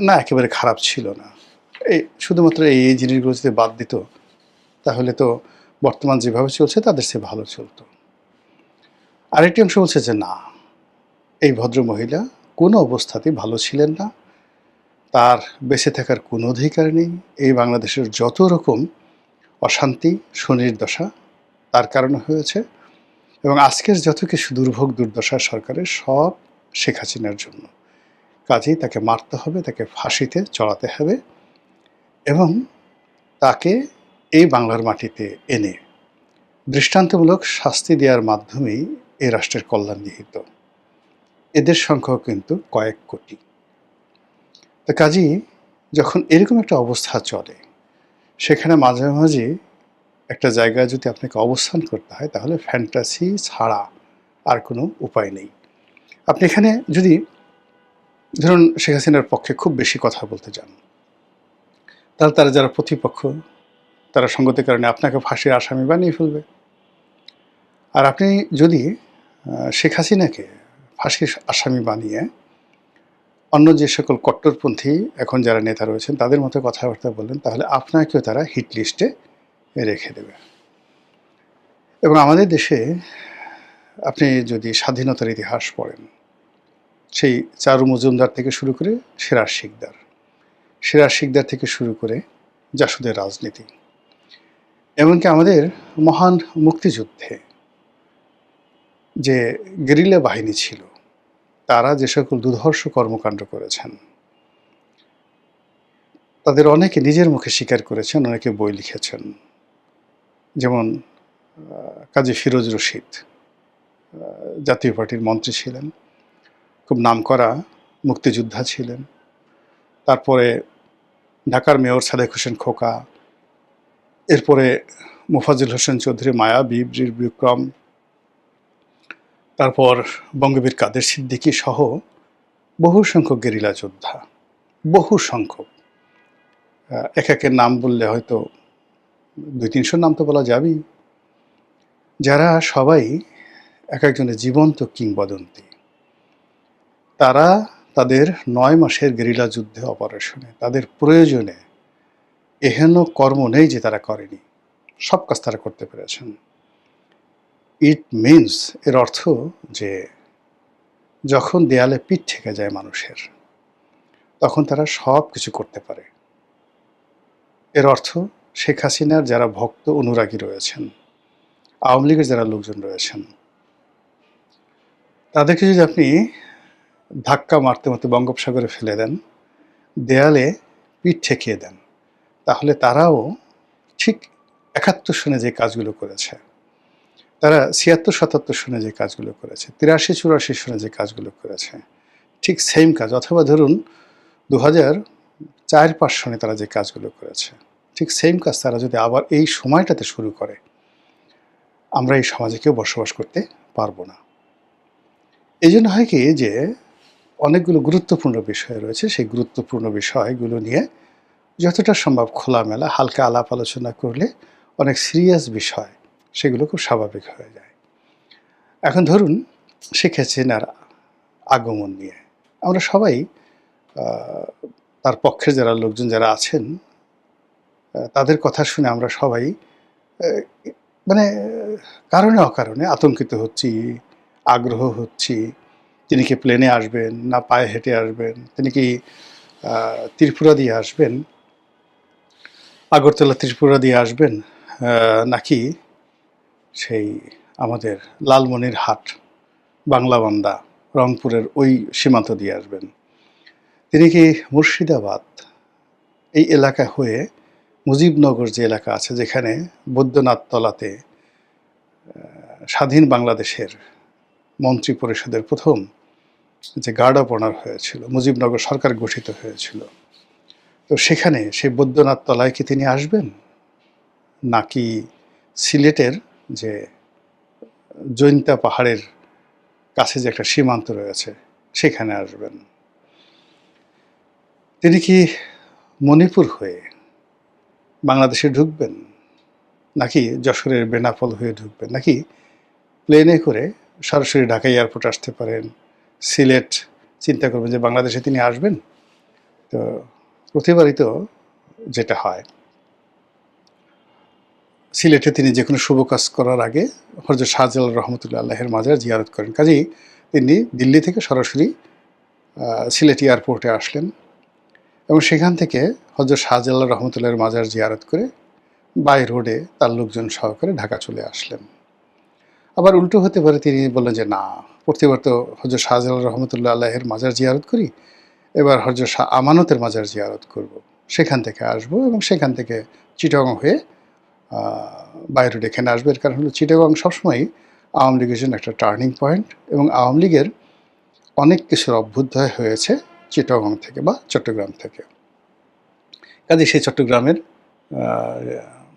না একেবারে খারাপ ছিল না, এই শুধুমাত্র এই জিনিসগুলো যদি বাদ দিত তাহলে তো বর্তমান যেভাবে চলছে তাদের চেয়ে ভালো চলতো। আরেকটি অংশ বলছে যে না, এই ভদ্র মহিলা কোনো অবস্থাতেই ভালো ছিলেন না, তার বেঁচে থাকার কোনো অধিকার নেই, এই বাংলাদেশের যত রকম অশান্তি সুনির্দশা তার কারণে হয়েছে, এবং আজকের যত কিছু দুর্ভোগ দুর্দশা সরকারের সব শেখ হাসিনার জন্য। কাজেই তাকে মারতে হবে, তাকে ফাঁসিতে চড়াতে হবে, এবং তাকে এই বাংলার মাটিতে এনে দৃষ্টান্তমূলক শাস্তি দেওয়ার মাধ্যমেই এই রাষ্ট্রের কল্যাণ নিহিত। এদের সংখ্যাও কিন্তু কয়েক কোটি। তো কাজেই যখন এরকম একটা অবস্থা চলে, সেখানে মাঝে মাঝে একটা জায়গায় যদি আপনাকে অবস্থান করতে হয় তাহলে ফ্যান্টাসি ছাড়া আর কোনো উপায় নেই। আপনি এখানে যদি ধরুন শেখ হাসিনার পক্ষে খুব বেশি কথা বলতে যান, তাহলে তারা যারা প্রতিপক্ষ তারা সঙ্গতির কারণে আপনাকে ফাঁসির আসামি বানিয়ে ফেলবে। আর আপনি যদি শেখ হাসিনাকে ফাঁসির আসামি বানিয়ে অন্য যে সকল কট্টরপন্থী এখন যারা নেতা রয়েছেন তাদের মতো কথাবার্তা বললেন, তাহলে আপনাকেও তারা হিট লিস্টে রেখে দেবে। এবং আমাদের দেশে আপনি যদি স্বাধীনতার ইতিহাস পড়েন, সেই চারু মজুমদার থেকে শুরু করে সেরার শিকদার থেকে শুরু করে জাসদের রাজনীতি, এমনকি আমাদের মহান মুক্তিযুদ্ধে যে গেরিলা বাহিনী ছিল তারা যে সকল দুর্ধর্ষ কর্মকাণ্ড করেছেন তাদের অনেকে নিজের মুখে স্বীকার করেছেন, অনেকে বই লিখেছেন। যেমন কাজী ফিরোজ রশিদ জাতীয় পার্টির মন্ত্রী ছিলেন, খুব নামকরা মুক্তিযোদ্ধা ছিলেন। তারপরে ঢাকার মেয়র সাদেক হোসেন খোকা, এরপরে মোফাজ্জল হোসেন চৌধুরী মায়াবী, বীর বিক্রম, তারপর বঙ্গবীর কাদের সিদ্দিকী সহ বহু সংখ্যক গেরিলা যোদ্ধা, বহু সংখ্যক, এক একের নাম বললে হয়তো 200-300 নাম তো বলা যাবেই, যারা সবাই এক একজনের জীবন্ত কিংবদন্তি। তারা তাদের 9 মাসের গেরিলা যুদ্ধে অপারেশনে তাদের প্রয়োজনে এহেন কর্ম নেই যে তারা করেনি, সব কাজ তারা করতে পেরেছেন। ইট মিনস, এর অর্থ যে যখন দেয়ালে পিঠ ঠেকে যায় মানুষের তখন তারা সব কিছু করতে পারে। এর অর্থ শেখ হাসিনার যারা ভক্ত অনুরাগী রয়েছেন, আওয়ামী লীগের যারা লোকজন রয়েছেন, তাদেরকে যদি আপনি ধাক্কা মারতে মারতে বঙ্গোপসাগরে ফেলে দেন, দেয়ালে পিঠ ঠেকিয়ে দেন, তাহলে তারাও ঠিক 71 সনে যে কাজগুলো করেছে, তারা 76-77 সনে যে কাজগুলো করেছে, 83-84 সনে যে কাজগুলো করেছে, ঠিক সেম কাজ, অথবা ধরুন 2004-5 সনে তারা যে কাজগুলো করেছে, ঠিক সেম কাজ তারা যদি আবার এই সময়টাতে শুরু করে, আমরা এই সমাজে কেউ বসবাস করতে পারবো না। এই জন্য হয় কি যে অনেকগুলো গুরুত্বপূর্ণ বিষয় রয়েছে, সেই গুরুত্বপূর্ণ বিষয়গুলো নিয়ে যতটা সম্ভব খোলামেলা হালকা আলাপ আলোচনা করলে অনেক সিরিয়াস বিষয় সেগুলো খুব স্বাভাবিক হয়ে যায়। এখন ধরুন শেখ হাসিনার আগমন নিয়ে আমরা সবাই, তার পক্ষের যারা লোকজন যারা আছেন তাদের কথা শুনে আমরা সবাই মানে কারণে অকারণে আতঙ্কিত হচ্ছি, আগ্রহ হচ্ছি। তিনি কি প্লেনে আসবেন, না পায়ে হেঁটে আসবেন, তিনি কি ত্রিপুরা দিয়ে আসবেন, আগরতলা ত্রিপুরা দিয়ে আসবেন, নাকি সেই আমাদের লালমনিরহাট, বাংলাবান্ধা, রংপুরের ওই সীমান্ত দিয়ে আসবেন, তিনি কি মুর্শিদাবাদ এই এলাকা হয়ে মুজিবনগর যে এলাকা আছে যেখানে বৈদ্যনাথ তলাতে স্বাধীন বাংলাদেশের মন্ত্রী পরিষদের প্রথম যে গার্ড অফ অনার হয়েছিল, মুজিবনগর সরকার গঠিত হয়েছিল, তো সেখানে সেই বৈদ্যনাথ তলায় কি তিনি আসবেন, নাকি সিলেটের যে জৈন্তা পাহাড়ের কাছে যে একটা সীমান্ত রয়েছে সেখানে আসবেন। তিনি কি মণিপুর হয়ে বাংলাদেশে ঢুকবেন, নাকি যশোরের বেনাপোল হয়ে ঢুকবেন, নাকি প্লেনে করে সরাসরি ঢাকা এয়ারপোর্ট আসতে পারেন, সিলেট চিন্তা করবেন যে বাংলাদেশে তিনি আসবেন? তো প্রতিবারই তো যেটা হয়, সিলেটে তিনি যে কোনো শুভ কাজ করার আগে হযরত শাহজালাল রহমতুল্লাহ আল্লাহের মাজার জিয়ারত করেন। কাজেই তিনি দিল্লি থেকে সরাসরি সিলেট এয়ারপোর্টে আসলেন এবং সেখান থেকে হযরত শাহজালাল রহমতুল্লাহের মাজার জিয়ারত করে বাই রোডে তার লোকজন সহকারে ঢাকা চলে আসলেন। আবার উল্টো হতে পারে, তিনি বললেন যে না, প্রতিবার তো হযরত শাহজালাল রহমতুল্লাহ আল্লাহের মাজার জিয়ারত করি, এবার হযরত শাহ আমানতের মাজার জিয়ারত করব, সেখান থেকে আসব এবং সেখান থেকে চিটাগং হয়ে বাই রোড এখানে আসবে। এর কারণ হলো চিটাগং সবসময়ই আওয়ামী লীগের জন্য একটা টার্নিং পয়েন্ট এবং আওয়ামী লীগের অনেক কিছুর অভ্যুদয় হয়েছে চিটাগং থেকে বা চট্টগ্রাম থেকে। কাজে সেই চট্টগ্রামের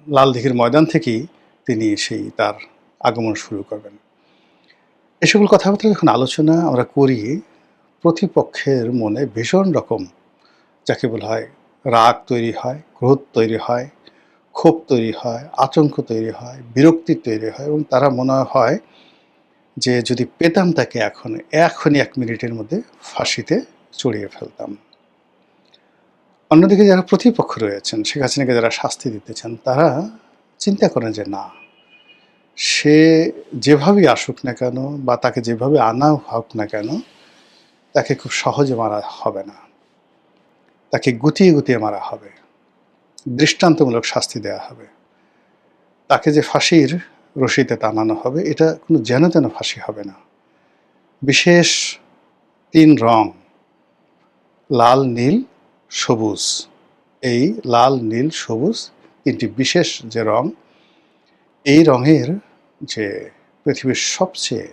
লালদিঘির ময়দান থেকেই তিনি সেই তার আগমন শুরু করবেন। এ সকল কথাবার্তা যখন আলোচনা আমরা করি, প্রতিপক্ষের মনে ভীষণ রকম যাকে বলা হয় রাগ তৈরি হয়, ক্রোধ তৈরি হয়, ক্ষোভ তৈরি হয়, আতঙ্ক তৈরি হয়, বিরক্তি তৈরি হয় এবং তারা মনে হয় যে যদি পেতাম তাকে এখনই 1 মিনিটের মধ্যে ফাঁসিতে চড়িয়ে ফেলতাম। অন্যদিকে যারা প্রতিপক্ষ রয়েছেন, শেখ হাসিনাকে যারা শাস্তি দিতে চান, তারা চিন্তা করেন যে না, সে যেভাবেই আসুক না কেন বা তাকে যেভাবে আনা হোক না কেন, তাকে খুব সহজে মারা হবে না, তাকে গুটিয়ে গুটিয়ে মারা হবে, দৃষ্টান্তমূলক শাস্তি দেওয়া হবে, তাকে যে ফাঁসির রশিতে টানানো হবে এটা কোনো যেন তেন ফাঁসি হবে না। বিশেষ 3 রং, লাল, নীল, সবুজ, এই লাল, নীল, সবুজ 3টি বিশেষ যে রং, এই রঙের যে পৃথিবীর সবচেয়ে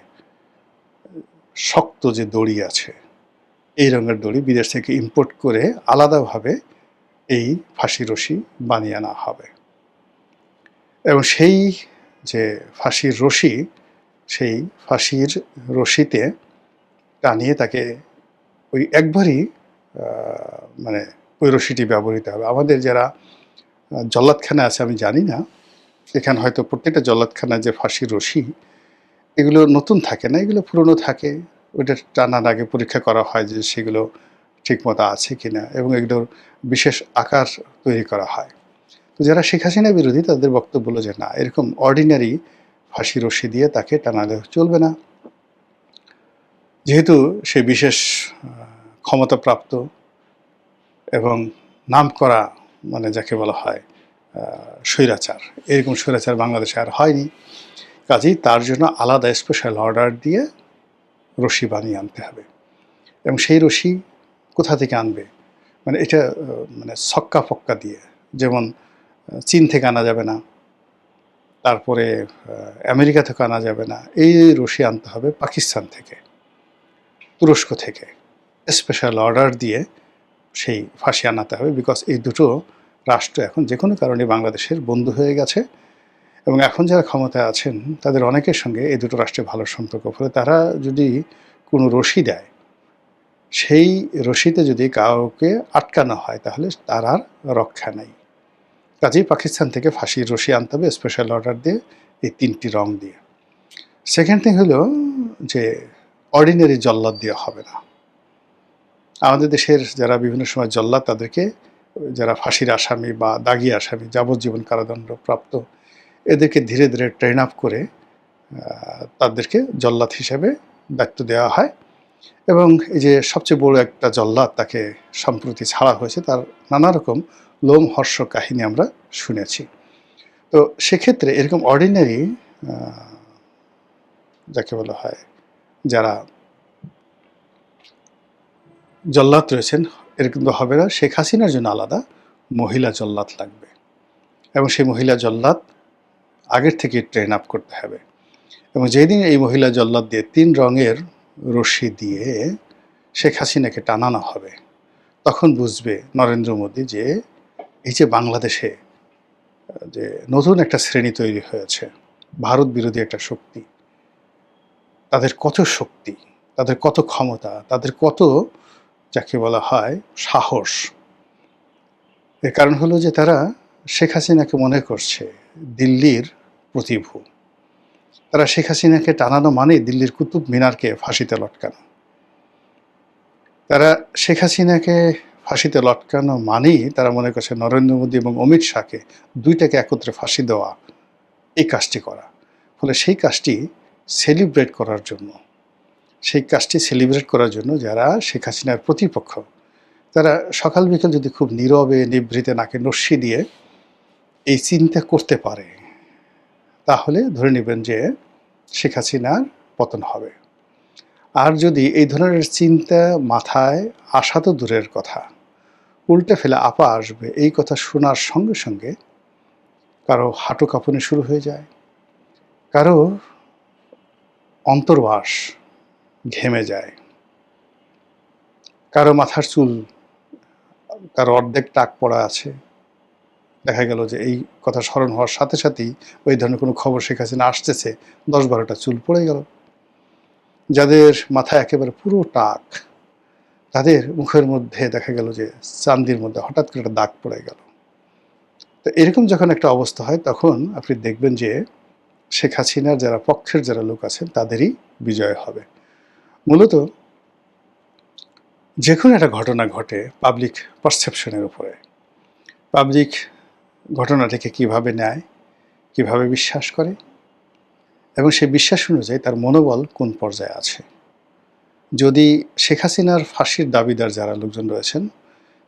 শক্ত যে দড়ি আছে, এই রঙের দড়ি বিদেশ থেকে ইম্পোর্ট করে আলাদাভাবে এই ফাঁসি রশি বানিয়ে আনা হবে এবং সেই যে ফাঁসির রশি, সেই ফাঁসির রশিতে টানিয়ে তাকে ওই একবারই মানে ওই রশিটি ব্যবহৃত হবে। আমাদের যারা জল্লাদখানা আছে, আমি জানি না, এখানে হয়তো প্রত্যেকটা জল্লাদখানায় যে ফাঁসির রশি, এগুলো নতুন থাকে না, এগুলো পুরনো থাকে। ওইটা টানার আগে পরীক্ষা করা হয় যে সেগুলো ঠিকমতো আছে কিনা এবং এগুলোর বিশেষ আকার তৈরি করা হয়। তো যারা শেখ হাসিনা বিরোধী তাদের বক্তব্য হলো যে না, এরকম অর্ডিনারি ফাঁসি রশি দিয়ে তাকে টানালে চলবে না, যেহেতু সে বিশেষ ক্ষমতাপ্রাপ্ত এবং নামকরা, মানে যাকে বলা হয় স্বৈরাচার, এরকম স্বৈরাচার বাংলাদেশে আর হয়নি। কাজেই তার জন্য আলাদা স্পেশাল অর্ডার দিয়ে রশি বানিয়ে আনতে হবে এবং সেই রশি কোথা থেকে আনবে, মানে এটা মানে ছক্কা ফক্কা দিয়ে, যেমন চীন থেকে আনা যাবে না, তারপরে আমেরিকা থেকে আনা যাবে না, এই রশি আনতে হবে পাকিস্তান থেকে, তুরস্ক থেকে, স্পেশাল অর্ডার দিয়ে সেই ফাঁসি আনাতে হবে। বিকজ এই দুটো রাষ্ট্র এখন যে কোনো কারণে বাংলাদেশের বন্ধু হয়ে গেছে এবং এখন যারা ক্ষমতায় আছেন তাদের অনেকের সঙ্গে এই দুটো রাষ্ট্রের ভালো সম্পর্ক। ফলে তারা যদি কোনো রশি দেয়, সেই রশিতে যদি কাউকে আটকানো হয় তাহলে তার আর রক্ষা নেই। কাজেই পাকিস্তান থেকে ফাঁসির রশি আনতে হবে স্পেশাল অর্ডার দিয়ে, এই 3টি রং দিয়ে। সেকেন্ড থিং হলো যে অর্ডিনারি জল্লাদ দিয়ে হবে না। আমাদের দেশের যারা বিভিন্ন সময় জল্লাদ, তাদেরকে যারা ফাঁসির আসামি বা দাগি আসামি, যাবজ্জীবন কারাদণ্ড প্রাপ্ত, এদেরকে ধীরে ধীরে ট্রেন আপ করে তাদেরকে জল্লাদ হিসেবে দায়িত্ব দেওয়া হয় এবং এই যে সবচেয়ে বড় একটা জল্লাদ, তাকে সম্প্রতি ছাড়া হয়েছে, তার নানা রকম লোমহর্ষ কাহিনী আমরা শুনেছি। তো সেক্ষেত্রে এরকম অর্ডিনারি যাকে বলা হয় যারা জল্লাদ রয়েছেন, এরকম তো হবে না। শেখ হাসিনার জন্য আলাদা মহিলা জল্লাদ লাগবে এবং সেই মহিলা জল্লাদ আগের থেকে ট্রেন আপ করতে হবে এবং যেদিন এই মহিলা জল্লাদ দিয়ে 3 রঙের রশি দিয়ে শেখ হাসিনাকে টানানো হবে, তখন বুঝবে নরেন্দ্র মোদী যে এই যে বাংলাদেশে যে নতুন একটা শ্রেণী তৈরি হয়েছে, ভারত বিরোধী একটা শক্তি, তাদের কত শক্তি, তাদের কত ক্ষমতা, তাদের কত যাকে বলা হয় সাহস। এর কারণ হলো যে তারা শেখ হাসিনাকে মনে করছে দিল্লির প্রতিভু। তারা শেখ হাসিনাকে টানানো মানে দিল্লির কুতুব মিনারকে ফাঁসিতে লটকানো। তারা শেখ হাসিনাকে ফাঁসিতে লটকানো মানেই তারা মনে করছে নরেন্দ্র মোদী এবং অমিত শাহকে দুইটাকে একত্রে ফাঁসি দেওয়া, এই কাজটি করা। ফলে সেই কাজটি সেলিব্রেট করার জন্য যারা শেখ হাসিনার প্রতিপক্ষ, তারা সকাল বিকেল যদি খুব নীরবে নিভৃতে নাকে নস্যি দিয়ে এই চিন্তা করতে পারে, তাহলে ধরে নেবেন যে শেখ হাসিনার পতন হবে। আর যদি এই ধরনের চিন্তা মাথায় আসা তো দূরের কথা, উল্টে ফেলে আপা আসবে, এই কথা শোনার সঙ্গে সঙ্গে কারো হাঁটু কাঁপুনি শুরু হয়ে যায়, কারো অন্তর্বাস ঘেমে যায়, কারো মাথার চুল, কারো অর্ধেক টাক পড়া আছে। দেখা গেল যে এই কথা স্মরণ হওয়ার সাথে সাথেই ওই ধরনের কোনো খবর শেখ হাসিনা আসতেছে, 10-12টা চুল পড়ে গেল। যাদের মাথায় একেবারে পুরো টাক, তাদের মুখের মধ্যে দেখা গেল যে চান্দির মধ্যে হঠাৎ করে একটা দাগ পড়ে গেল। তো এরকম যখন একটা অবস্থা হয়, তখন আপনি দেখবেন যে শেখ হাসিনার যারা পক্ষের যারা লোক আছেন তাদেরই বিজয় হবে। মূলত যে কোনো একটা ঘটনা ঘটে পাবলিক পারসেপশনের উপরে, পাবলিক ঘটনাটিকে কিভাবে নেয়, কিভাবে বিশ্বাস করে, এবং সেই বিশ্বাস অনুযায়ী তার মনোবল কোন পর্যায়ে আছে। যদি শেখ হাসিনার ফাঁসির দাবিদার যারা লোকজন রয়েছেন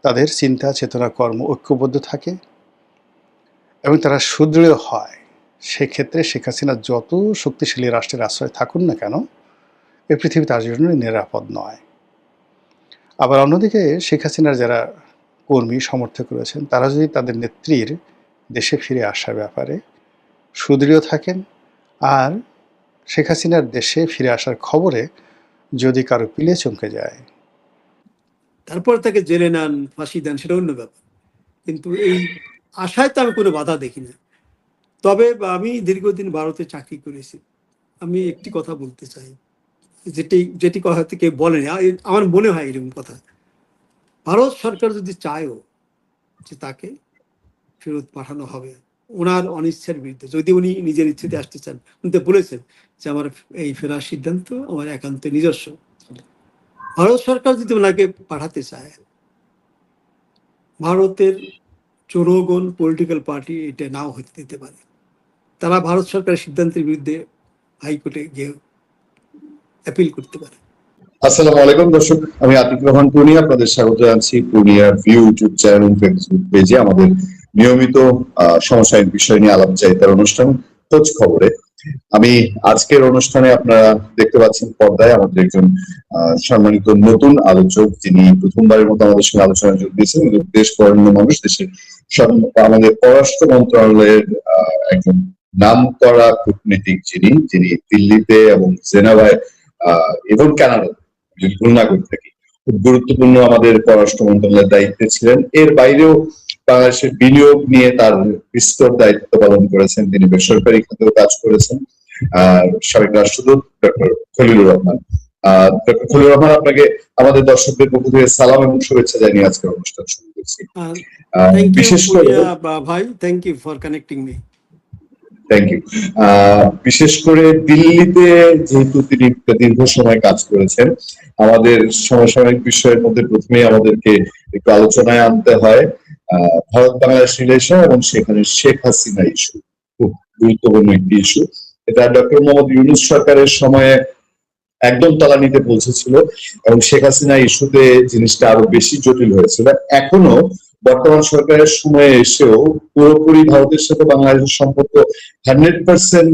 তাদের চিন্তা চেতনা কর্ম ঐক্যবদ্ধ থাকে এবং তারা সুদৃঢ় হয়, সেক্ষেত্রে শেখ হাসিনা যত শক্তিশালী রাষ্ট্রের আশ্রয় থাকুন না কেন, এই পৃথিবী তার জন্য নিরাপদ নয়। আবার অন্যদিকে শেখ হাসিনার যারা কর্মী সমর্থক রয়েছেন, তারা যদি তাদের নেত্রীর দেশে ফিরে আসার ব্যাপারে সুদৃঢ় থাকেন, আর শেখ হাসিনার দেশে ফিরে আসার খবরে যদি কারো পিলে চমকে যায়, তারপর তাকে জেলে নেন, ফাঁসি দেন, সেটা অন্য ব্যাপার। কিন্তু এই আশায় তো আমি কোনো বাধা দেখি না। তবে আমি দীর্ঘদিন ভারতে চাকরি করেছি, আমি একটি কথা বলতে চাই, যেটি কথা কেউ বলেনি, আমার মনে হয় এরকম কথা। ভারত সরকার যদি চায়ও যে তাকে ফেরত পাঠানো হবে ওনার অনিচ্ছার বিরুদ্ধে, যদি উনি নিজের ইচ্ছেতে আসতে চান, উনি তো বলেছেন যে আমার এই ফেরার সিদ্ধান্ত আমার একান্ত নিজস্ব। ভারত সরকার যদি ওনাকে পাঠাতে চায়, ভারতের জনগণ, পলিটিক্যাল পার্টি এটা নাও হতে দিতে পারে। তারা ভারত সরকারের সিদ্ধান্তের বিরুদ্ধে হাইকোর্টে গিয়ে অ্যাপিল করতে পারে। আসসালামু আলাইকুম দর্শক, আমি আতিক রহমান পূর্ণিয়া, আপনাদের স্বাগত জানাচ্ছি Purnia view YouTube channel, Facebook পেজে আমাদের নিয়মিত সমসাময়িক বিষয় নিয়ে আলাপচারিতার অনুষ্ঠান খোঁজ খবরে। আমি আজকের অনুষ্ঠানে আপনারা দেখতে পাচ্ছেন পর্দায় আমাদের একজন সম্মানিত নতুন আলোচক, যিনি প্রথমবারের মতো আমাদের সঙ্গে আলোচনায় যোগ দিয়েছেন। দেশ বরেণ্য মানুষ, দেশের আমাদের পররাষ্ট্র মন্ত্রণালয়ের একজন নামকরা কূটনীতিক, যিনি দিল্লিতে এবং জেনেভায় এবং কানাডা, যদি ভুল না করে থাকি, খুব গুরুত্বপূর্ণ আমাদের পররাষ্ট্র মন্ত্রণালয়ের দায়িত্বে ছিলেন। এর বাইরেও বাংলাদেশের বিনিয়োগ নিয়ে তার বিস্তর দায়িত্ব পালন করেছেন। তিনি বেসরকারি খাতেও কাজ করেছেন। সাবেক রাষ্ট্রদূত ডক্টর খলিলুর রহমান। ডক্টর খলিলুর রহমান, আপনাকে আমাদের দর্শকদের পক্ষ থেকে সালাম এবং শুভেচ্ছা জানিয়ে আজকের অনুষ্ঠান শুরু করছি। বিশেষ করে ভাই, thank you for connecting me. Thank you. বিশেষ করে দিল্লিতে যেহেতু তিনি দীর্ঘ সময় কাজ করেছেন, আমাদের সমসাময়িক বিষয়ের মধ্যে প্রথমেই আমাদেরকে একটু আলোচনায় আনতে হয় ভারত বাংলাদেশ রিলেশন এবং সেখানে শেখ হাসিনা ইস্যু, খুব গুরুত্বপূর্ণ একটি ইস্যু। এটা ডক্টর মোহাম্মদ ইউনূস সরকারের সময়ে একদম তলানিতে পৌঁছেছিল এবং শেখ হাসিনা ইস্যুতে জিনিসটা আরো বেশি জটিল হয়েছিল। এখনো বর্তমান সরকারের সময়ে এসেও পুরোপুরি ভারতের সাথে বাংলাদেশের সম্পর্ক 100%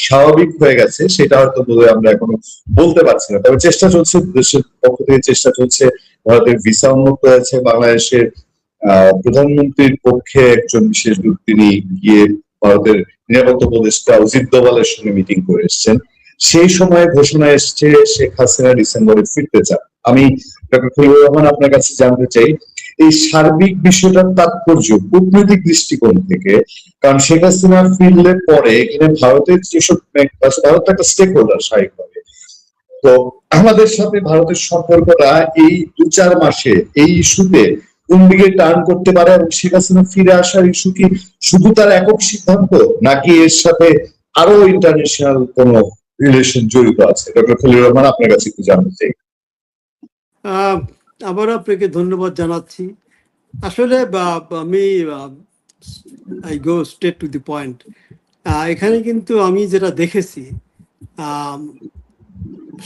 স্বাভাবিক হয়ে গেছে, সেটা হয়তো বলে আমরা এখনো বলতে পারছি না। তবে চেষ্টা চলছে, দেশের পক্ষ থেকে চেষ্টা চলছে। ভারতের ভিসা উন্মুক্ত হয়েছে। বাংলাদেশের প্রধানমন্ত্রীর পক্ষে একজন বিশেষ দূত তিনি গিয়ে ভারতের নিরাপত্তা উপদেষ্টা অজিত দোভালের সঙ্গে মিটিং করে এসেছেন। সেই সময় ঘোষণা এসছে শেখ হাসিনা ডিসেম্বরে ফিরতে চান। আমি ডক্টর খলিলুর রহমান আপনার কাছে জানতে চাই এই সার্বিক বিষয়টার তাৎপর্য কূটনৈতিক দৃষ্টিকোণ থেকে, কারণ শেখ হাসিনা ফিরলে পরে এখানে ভারতের যেসব, ভারত একটা স্টেক হোল্ডার স্বাভাবিকভাবে, তো আমাদের সাথে ভারতের সম্পর্কটা এই 2-4 মাসে এই ইস্যুতে কোন দিকে টার্ন করতে পারে, এবং শেখ হাসিনা ফিরে আসার ইস্যু কি শুধু তার একক সিদ্ধান্ত, নাকি এর সাথে আরো ইন্টারন্যাশনাল কোন রিলেশন জড়িত আছে? ডক্টর খলিলুর রহমান, আপনার কাছে একটু জানতে চাই। আবার আপনাকে ধন্যবাদ জানাচ্ছি। আসলে আমি I go straight to the point. এখানে কিন্তু আমি যেটা দেখেছি,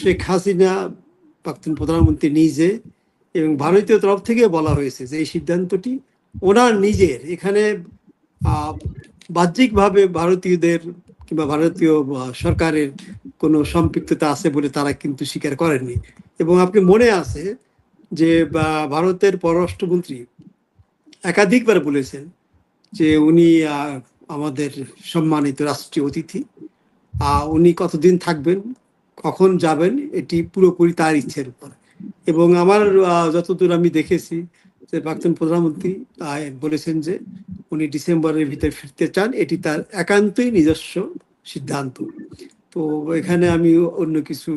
শেখ হাসিনা প্রাক্তন প্রধানমন্ত্রী নিজে এবং ভারতীয় তরফ থেকে বলা হয়েছে যে এই সিদ্ধান্তটি ওনার নিজের, এখানে বাহ্যিকভাবে ভারতীয়দের কিংবা ভারতীয় সরকারের কোনো সম্পৃক্ততা আছে বলে তারা কিন্তু স্বীকার করেননি। এবং আপনি মনে আছে যে ভারতের পররাষ্ট্রমন্ত্রী একাধিকবার বলেছেন যে উনি আমাদের সম্মানিত রাষ্ট্রীয় অতিথি, উনি কতদিন থাকবেন, কখন যাবেন, এটি পুরোপুরি তার ইচ্ছের উপর। এবং আমার যতদূর আমি দেখেছি যে প্রাক্তন প্রধানমন্ত্রী বলেছেন যে উনি ডিসেম্বরের ভিতরে ফিরতে চান, এটি তার একান্তই নিজস্ব সিদ্ধান্ত। তো এখানে আমি অন্য কিছু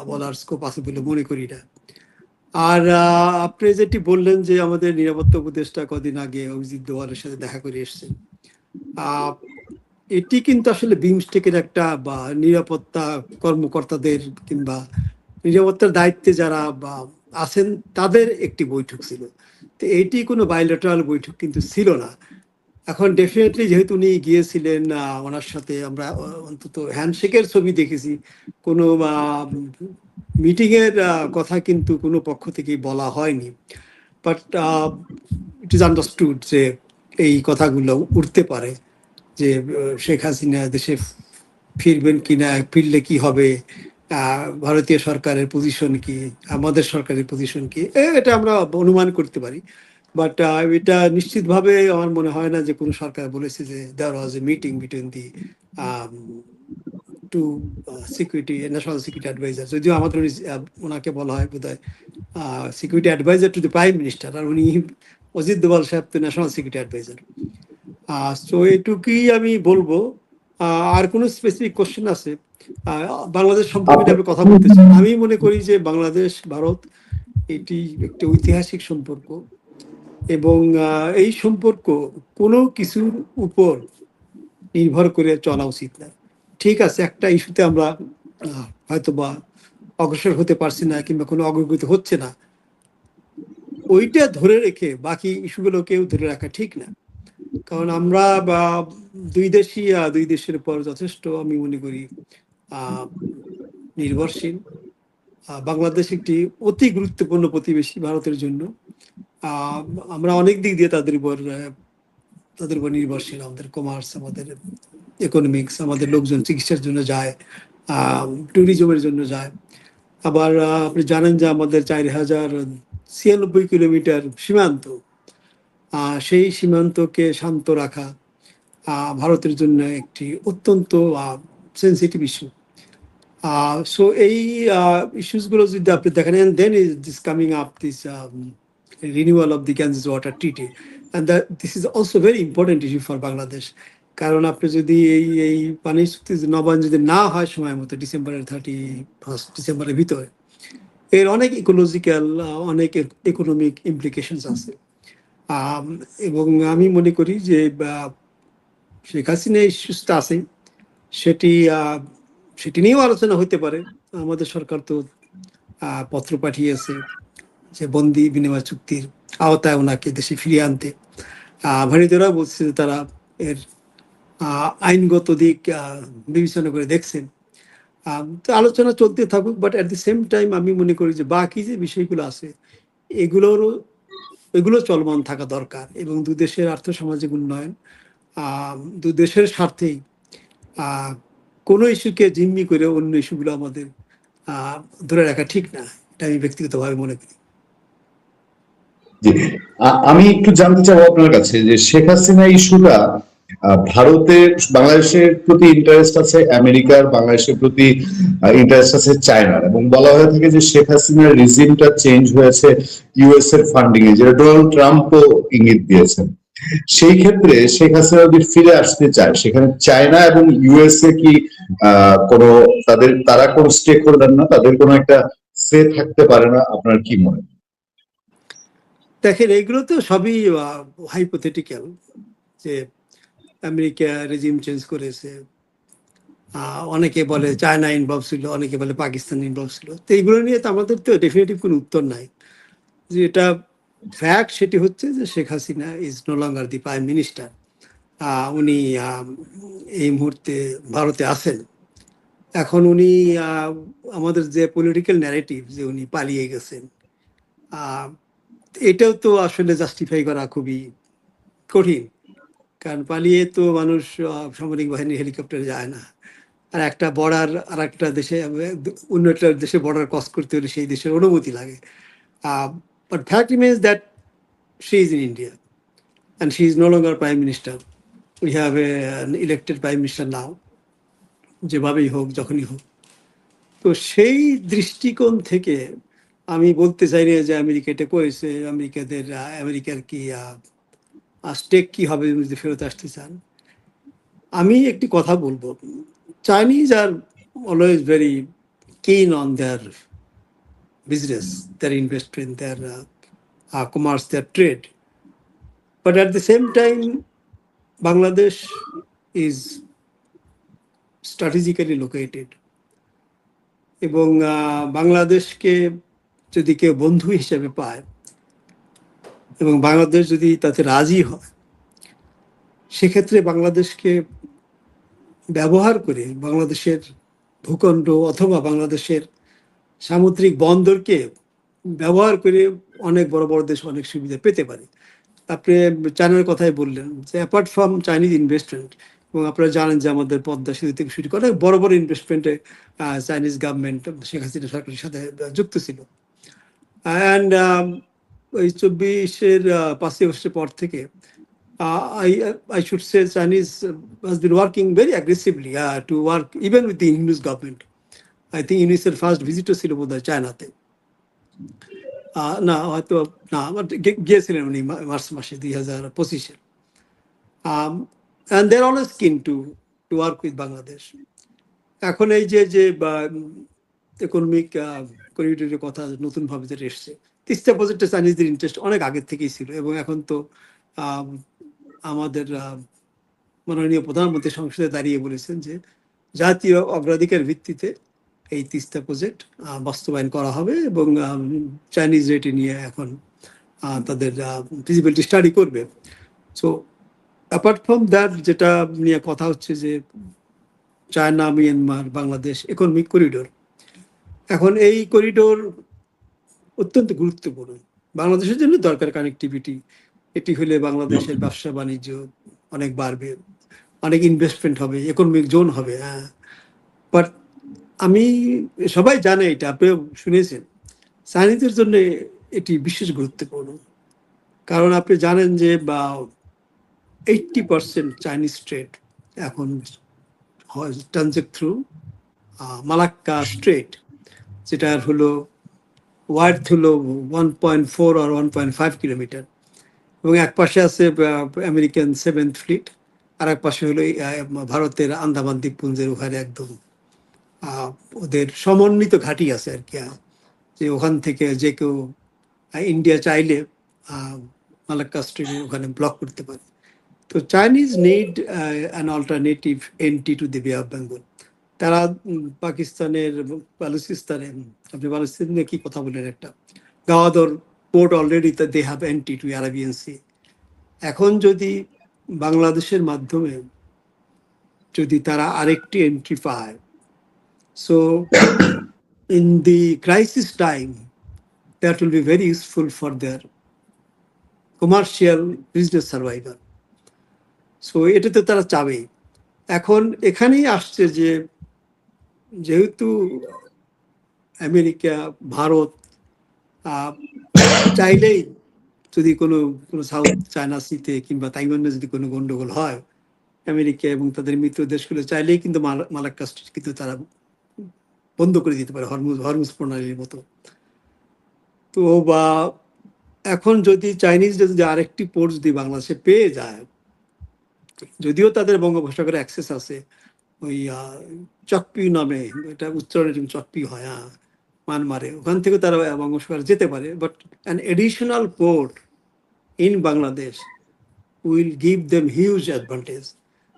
বলার স্কোপ আছে বলে মনে করি না। আর আপনি যেটি বললেন যে আমাদের নিরাপত্তা উপদেষ্টা কদিন আগে অভিজিৎ দোভালের সাথে দেখা করে এসেছেন, এটি কিন্তু আসলে বিমস্টেকের একটা বা নিরাপত্তা কর্মকর্তাদের কিংবা নিরাপত্তার দায়িত্বে যারা আছেন তাদের একটি বৈঠক ছিল। তো এটি কোনো বাইলেটারাল বৈঠক কিন্তু ছিল না। এখন ডেফিনেটলি যেহেতু উনি গিয়েছিলেন, ওনার সাথে আমরা অন্তত হ্যান্ডশেকের ছবি দেখেছি, কোনো মিটিং এর কথা কিন্তু কোনো পক্ষ থেকেই বলা হয়নি। বাট ইট ইজ আন্ডারস্টুড যে এই কথাগুলো উঠতে পারে যে শেখ হাসিনা দেশে ফিরবেন কিনা, ফিরলে কি হবে, ভারতীয় সরকারের পজিশন কি, আমাদের সরকারের পজিশন কি, এটা আমরা অনুমান করতে পারি। বাট এটা নিশ্চিতভাবে আমার মনে হয় না যে কোনো সরকার বলেছে যে there was a meeting between the two security national security adviser. যদিও আমাদের ওনাকে বলা হয় বোধহয় security adviser to the prime minister, আর উনি অজিত দোভাল সাহেব তো ন্যাশনাল সিকিউরিটি অ্যাডভাইজার। সো এটুকুই আমি বলবো। আর কোনো স্পেসিফিক কোশ্চেন আছে? বাংলাদেশ সম্পর্কে আমি কথা বলতেছি। আমি মনে করি যে বাংলাদেশ ভারত এটি একটি ঐতিহাসিক সম্পর্ক, এবং এই সম্পর্ক কোনো কিছুর উপর নির্ভর করে চলা উচিত না। ঠিক আছে, একটা ইস্যুতে আমরা হয়তো বা অগ্রসর হতে পারছি না কিংবা কোনো অগ্রগতি হচ্ছে না, ওইটা ধরে রেখে বাকি ইস্যুগুলোকেও ধরে রাখা ঠিক না। কারণ আমরা দুই দেশের উপর যথেষ্ট আমি মনে করি নির্ভরশীল। বাংলাদেশ একটি অতি গুরুত্বপূর্ণ প্রতিবেশী ভারতের জন্য। আমরা অনেক দিক দিয়ে তাদের উপর নির্ভরশীল। আমাদের কমার্স, আমাদের ইকোনমিক্স, আমাদের লোকজন চিকিৎসার জন্য যায়, ট্যুরিজমের জন্য যায়। আবার আপনি জানেন যে আমাদের 4096 কিলোমিটার সীমান্ত, সেই সীমান্তকে শান্ত রাখা ভারতের জন্য একটি অত্যন্ত সেন্সিটিভ ইস্যু। সো এই ইস্যুসগুলো যদি আপনি দেখেন, and then is this coming up this renewal of the Ganges Water Treaty, and this is also very important issue for Bangladesh. কারণ আপনি যদি এই পানি চুক্তি নবায়ন যদি না হয় সময় মতো ডিসেম্বরের 31 ডিসেম্বরের ভিতরে, এর অনেক ইকোলজিক্যাল, অনেক ইকোনমিক ইমপ্লিকেশনস আছে। এবং আমি মনে করি যে শেখ হাসিনা ইস্যুসটা আছে, সেটি নিয়েও আলোচনা হতে পারে। আমাদের সরকার তো পত্র পাঠিয়েছে যে বন্দি বিনিময় চুক্তির আওতায় ওনাকে দেশে ফিরিয়ে আনতে। ভারতীয়রা বলছে যে তারা এর আইনগত দিক বিবেচনা করে দেখছেন। তো আলোচনা চলতে থাকুক, but at the same time আমি মনে করি যে বাকি যে বিষয়গুলো আছে এগুলো চলমান থাকা দরকার, এবং দু দেশের আর্থসামাজিক উন্নয়ন, দু দেশের স্বার্থেই কোনো ইস্যুকে জিম্মি করে অন্য ইস্যুগুলো আমাদের ধরে রাখা ঠিক না, এটা আমি ব্যক্তিগতভাবে মনে করি। আমি একটু জানতে চাবো আপনার কাছে যে শেখ হাসিনা ইস্যুটা ভারতের বাংলাদেশের প্রতি ইন্টারেস্ট আছে আমেরিকার, বাংলাদেশের প্রতি ইন্টারেস্ট আছে চায়নার, এবং বলা হয়ে থাকে যে শেখ হাসিনার রিজিমটা চেঞ্জ হয়েছে ইউএস এর ফান্ডিং এ, যেটা ডোনাল্ড ট্রাম্পও ইঙ্গিত দিয়েছেন। সেই ক্ষেত্রে শেখ হাসিনা যদি ফিরে আসতে চায়, সেখানে চায়না এবং ইউএসএ কি কোনো তারা কোনো স্টেক হোল্ডার না, তাদের কোনো একটা সে থাকতে পারে না? আপনার কি মনে হয়? দেখেন, এগুলো তো সবই হাইপোথেটিক্যাল, যে আমেরিকা রেজিম চেঞ্জ করেছে, অনেকে বলে চায়না ইনভলভ ছিল, অনেকে বলে পাকিস্তান ইনভলভ ছিল। তো এইগুলো নিয়ে তো আমাদের তো ডেফিনেটিভ কোনো উত্তর নাই। যেটা ফ্যাক্ট সেটি হচ্ছে যে Sheikh Hasina is no longer the prime minister. উনি এই মুহূর্তে ভারতে আছেন। এখন উনি আমাদের যে পলিটিক্যাল ন্যারেটিভ যে উনি পালিয়ে গেছেন, এটাও তো আসলে জাস্টিফাই করা খুবই কঠিন। কারণ পালিয়ে তো মানুষ সামরিক বাহিনীর হেলিকপ্টারে যায় না। আর একটা বর্ডার আর একটা দেশে, অন্য একটা দেশে বর্ডার ক্রস করতে হলে সেই দেশের অনুমতি লাগে। But fact remains that she is in India and she is no longer prime minister. We have an elected prime minister now, যেভাবেই হোক, যখনই হোক। তো সেই দৃষ্টিকোণ থেকে আমি বলতে চাই না যে আমেরিকা এটা করেছে, আমেরিকার কি স্টেক কি হবে যদি ফেরত আসতে চান। আমি একটি কথা বলবো, Chinese are always very keen on their business, their investment, their commerce, their trade. But at the same time, Bangladesh is strategically located, এবং বাংলাদেশকে যদি কেউ বন্ধু হিসেবে পায় এবং বাংলাদেশ যদি তাতে রাজি হয়, সেক্ষেত্রে বাংলাদেশকে ব্যবহার করে বাংলাদেশের ভূখণ্ড অথবা বাংলাদেশের সামুদ্রিক বন্দরকে ব্যবহার করে অনেক বড় বড় দেশ অনেক সুবিধা পেতে পারে। আপনি চায়নার কথাই বললেন, যে অ্যাপার্ট ফ্রম চাইনিজ ইনভেস্টমেন্ট, এবং আপনারা জানেন যে আমাদের পদ্মা সেতু থেকে শুরু করে বড় বড় ইনভেস্টমেন্টে চাইনিজ গভর্নমেন্ট শেখ হাসিনা সরকারের সাথে যুক্ত ছিল। অ্যান্ড ওই 24-এর 5ই আগস্টের পর থেকে I should say Chinese has been working very aggressively to work even with the Indonesian government. I think Indonesia's first visitor ছিল বোধহয় চায়নাতে। না হয়তো না, গিয়েছিলেন উনি মার্চ মাসে 2025-এ। and they're always keen to work with Bangladesh. এখন এই যে ইকোনমিক করিডোরের কথা নতুনভাবে যেটা এসছে, তিস্তা প্রজেক্টে চাইনিজদের ইন্টারেস্ট অনেক আগের থেকেই ছিল, এবং এখন তো আমাদের মাননীয় প্রধানমন্ত্রী সংসদে দাঁড়িয়ে বলেছেন যে জাতীয় অগ্রাধিকার ভিত্তিতে এই তিস্তা প্রজেক্ট বাস্তবায়ন করা হবে, এবং চাইনিজ রেটে নিয়ে এখন তাদের ফিজিবিলিটি স্টাডি করবে। সো অ্যাপার্ট ফ্রম দ্যাট, যেটা নিয়ে কথা হচ্ছে যে China Myanmar Bangladesh economic corridor, এখন এই করিডোর অত্যন্ত গুরুত্বপূর্ণ বাংলাদেশের জন্য। দরকার কানেক্টিভিটি, এটি হলে বাংলাদেশের ব্যবসা বাণিজ্য অনেক বাড়বে, অনেক ইনভেস্টমেন্ট হবে, ইকোনমিক জোন হবে। বাট আমি, সবাই জানে এটা, আপনিও শুনেছেন, চাইনিজদের জন্য এটি বিশেষ গুরুত্বপূর্ণ। কারণ আপনি জানেন যে 80% চাইনিজ ট্রেড এখন ট্রানজেক্ট থ্রু মালাক্কা স্ট্রেট, যেটার হলো ওয়ার্ড হলো 1.4 আর 1.5 কিলোমিটার, এবং এক পাশে আছে আমেরিকান 7th ফ্লিট, আর এক পাশে হলো ভারতের আন্দামান দ্বীপপুঞ্জের ওখানে একদম ওদের সমন্বিত ঘাঁটি আছে আর কি, যে ওখান থেকে যে কেউ ইন্ডিয়া চাইলে মালাক্কা স্ট্রিটের ওখানে ব্লক করতে পারে। তো Chinese need an alternative entry to the বে অফ বেঙ্গল। তারা পাকিস্তানের বালুচিস্তানে, আপনি বালুচিস্তান নিয়ে কি কথা বলেন, একটা Gwadar port already they have entry to Arabian sea. এখন যদি বাংলাদেশের মাধ্যমে যদি তারা আরেকটি এন্ট্রি পায়, so in the crisis time that will be very useful for their commercial business survival. So এটা তো তারা চাবে। এখন এখানেই আসছে যে যেহেতু আমেরিকা, ভারত চাইলেই যদি কোনো সাউথ চায়না সিতে কিংবা তাইওয়ানে যদি কোনো গন্ডগোল হয়, আমেরিকা এবং তাদের মিত্র দেশগুলো চাইলেই কিন্তু মালাক্কা স্ট্রিট কিন্তু তারা বন্ধ করে দিতে পারে, হরমুজ প্রণালীর মতো। তো এখন যদি চাইনিজরা যদি আরেকটি পোর্ট যদি বাংলাদেশে পেয়ে যায়, যদিও তাদের বঙ্গোপসাগরে অ্যাক্সেস আছে, ওই চকপি নামে, এটা উচ্চারণ চকপি হয়, মানমারে, ওখান থেকে তারা বঙ্গোপসাগরে যেতে পারে, but an additional port in Bangladesh will give them huge advantage.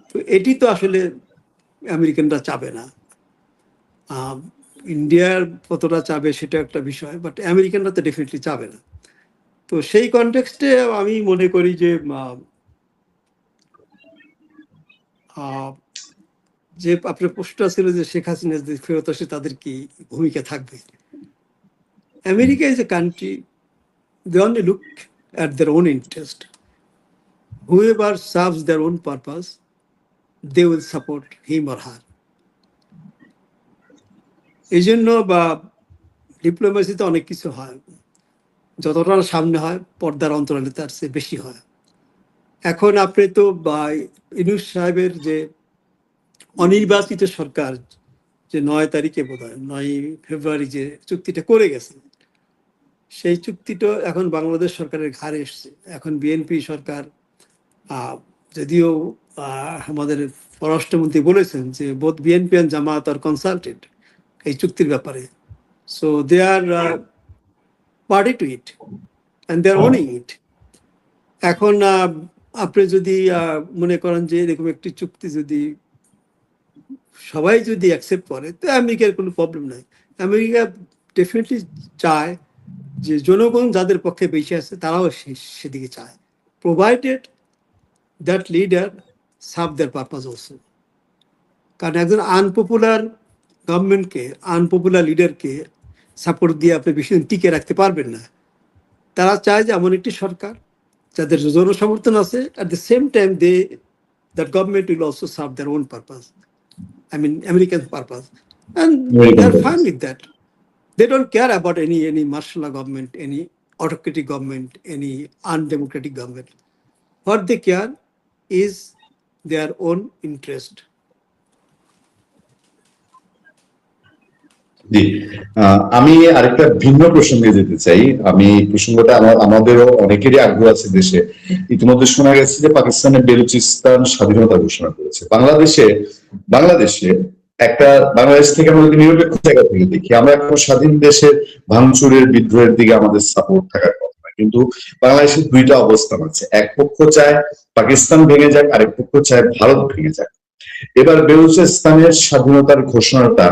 তো এটি তো আসলে আমেরিকানরা চাবে না। ইন্ডিয়ার কতটা চাবে সেটা একটা বিষয়, বাট আমেরিকানরা তো ডেফিনেটলি চাবে না। তো সেই কনটেক্সটে আমি মনে করি যে যে আপনার প্রশ্নটা ছিল যে শেখ হাসিনা যদি ফেরত আসে তাদের কি ভূমিকা থাকবে। America is a country, they only look at their own interest. Whoever serves their own purpose, they will support him or her. এই জন্য বা ডিপ্লোমেসিতে অনেক কিছু হয়, যতটা সামনে হয় পর্দার অন্তরালে তার চেয়ে বেশি হয়। এখন আপনি তো ইউনূস সাহেবের যে অনির্বাচিত সরকার, যে 9 তারিখে বোধ হয় 9 ফেব্রুয়ারি যে চুক্তিটা করে গেছে, সেই চুক্তিটা এখন বাংলাদেশ সরকারের ঘাড়ে এসছে। এখন বিএনপি সরকার, যদিও আমাদের পররাষ্ট্রমন্ত্রী বলেছেন যে both BNP and Jamaat are consulted এই চুক্তির ব্যাপারে, so they are party to it and they are owning it. এখন আপনি যদি মনে করেন যে এরকম একটি চুক্তি যদি সবাই যদি অ্যাকসেপ্ট করে, তো আমেরিকার কোনো প্রবলেম নাই। আমেরিকা ডেফিনেটলি চায় যে জনগণ যাদের পক্ষে বেশি আছে তারাও সেদিকে চায়, provided that leader serve there purpose also. কারণ একজন আনপপুলার গভর্নমেন্টকে, আনপপুলার লিডারকে সাপোর্ট দিয়ে আপনি বেশি দিন টিকে রাখতে পারবেন না। তারা চায় যে এমন একটি সরকার যাদের জনসমর্থন আছে, at the same time that government will also serve there own purpose, I mean American purpose, and they are fine with that. They don't care about any martial law government, any autocratic government, any undemocratic government. What they care is their own interest. জি, আমি আরেকটা ভিন্ন প্রসঙ্গে যেতে চাই। আমি প্রসঙ্গটা আমাদেরও অনেকেরই আগ্রহ আছে দেশে। ইতিমধ্যে শোনা গেছে যে পাকিস্তানের বেলুচিস্তান স্বাধীনতা ঘোষণা করেছে। বাংলাদেশে একটা, বাংলাদেশ থেকে আমরা যদি নিরপেক্ষ জায়গা থেকে দেখি, আমরা এখন স্বাধীন দেশের ভাঙচুরের বিদ্রোহের দিকে আমাদের সাপোর্ট থাকার কথা না, কিন্তু বাংলাদেশের দুইটা অবস্থান আছে। এক পক্ষ চায় পাকিস্তান ভেঙে যাক, আরেক পক্ষ চায় ভারত ভেঙে যাক। এবার বেলুচিস্তানের স্বাধীনতার ঘোষণাটা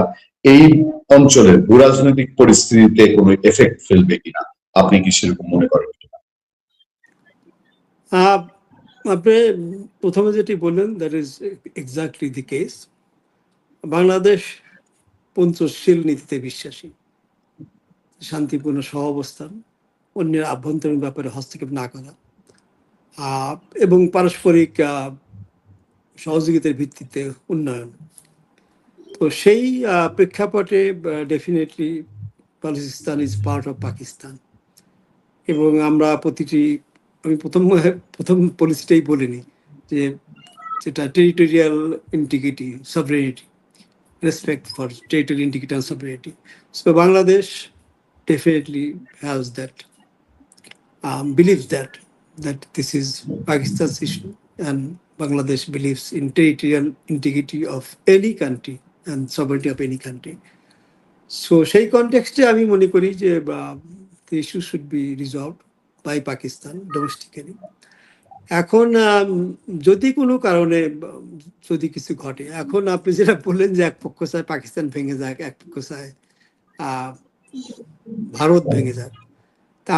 এই অঞ্চলের ভূরাজনৈতিক পরিস্থিতিতে কোনো এফেক্ট ফেলবে কিনা, আপনি কি সেরকম মনে করেন কিনা? আপনি প্রথমে যেটি বললেন, that is exactly the case. Bangladesh Panchsheel নীতিতে বিশ্বাসী, শান্তিপূর্ণ সহাবস্থান, অন্যের আভ্যন্তরীণ ব্যাপারে হস্তক্ষেপ না করা, এবং পারস্পরিক সহযোগিতার ভিত্তিতে উন্নয়ন। তো সেই প্রেক্ষাপটে definitely Balochistan is part of Pakistan. এবং আমরা আমি প্রথম পলিসিটাই বলিনি যে যেটা territorial integrity, সভরেনিটি, respect for territorial integrity and সভরেনিটি। So Bangladesh definitely has that, believes that this is Pakistan's issue, and Bangladesh believes in territorial integrity of any country and sovereignty of any country. So সেই কনটেক্সটে আমি মনে করি যে the issue should be resolved by Pakistan domestically. এখন যদি কোনো কারণে যদি কিছু ঘটে, এখন আপনি যেটা বললেন যে এক পক্ষ চায় পাকিস্তান ভেঙে যাক, এক পক্ষ চায় ভারত ভেঙে যাক, তা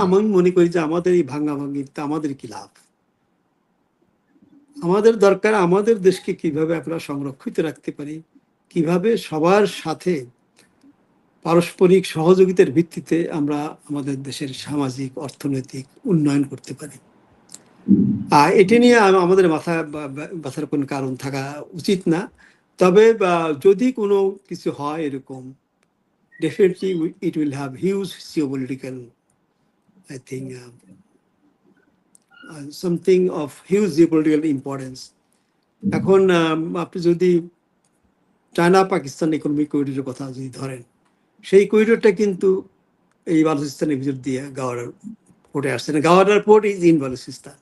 আমি মনে করি যে আমাদের এই ভাঙাভাঙিতে আমাদের কি লাভ? আমাদের দরকার আমাদের দেশকে কিভাবে আমরা সংরক্ষিত রাখতে পারি, কিভাবে সবার সাথে পারস্পরিক সহযোগিতার ভিত্তিতে আমরা আমাদের দেশের সামাজিক অর্থনৈতিক উন্নয়ন করতে পারি। এটি নিয়ে আমাদের মাথার কোনো কারণ থাকা উচিত না। তবে যদি কোনো কিছু হয় এরকম, definitely it will have huge geopolitical, I think, something of huge geopolitical importance. এখন আপনি যদি চায়না পাকিস্তান ইকোনমিক করিডোরের কথা যদি ধরেন, সেই করিডোরটা কিন্তু এই বালুচিস্তানের ভিতর দিয়ে পোর্টে আসছে না। Governor port is in Balochistan.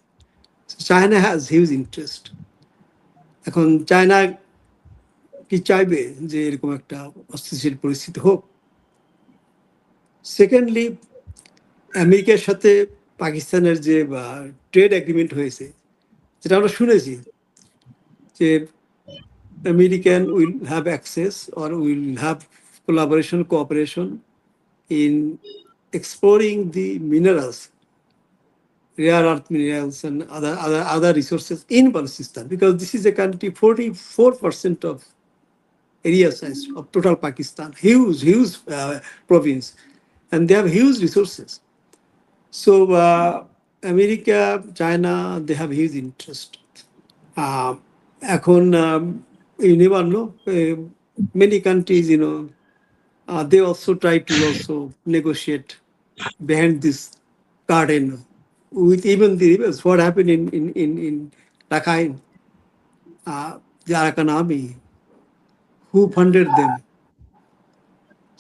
China has huge interest. এখন চায়না কি চাইবে যে এরকম একটা অস্থিতিশীল পরিস্থিতি হোক? সেকেন্ডলি, আমেরিকার সাথে পাকিস্তানের যে ট্রেড এগ্রিমেন্ট হয়েছে, যেটা আমরা শুনেছি যে American will have access or will have collaboration, cooperation in exploring the minerals, rare earth minerals and other resources in Balochistan, because this is a country 44% of area size of total Pakistan, huge province, and they have huge resources. So America, China, they have huge interest. এখন you never know, many countries, they also try to also negotiate behind this garden with even the rivers. What happened in Rakhine, the Arakan army, who funded them?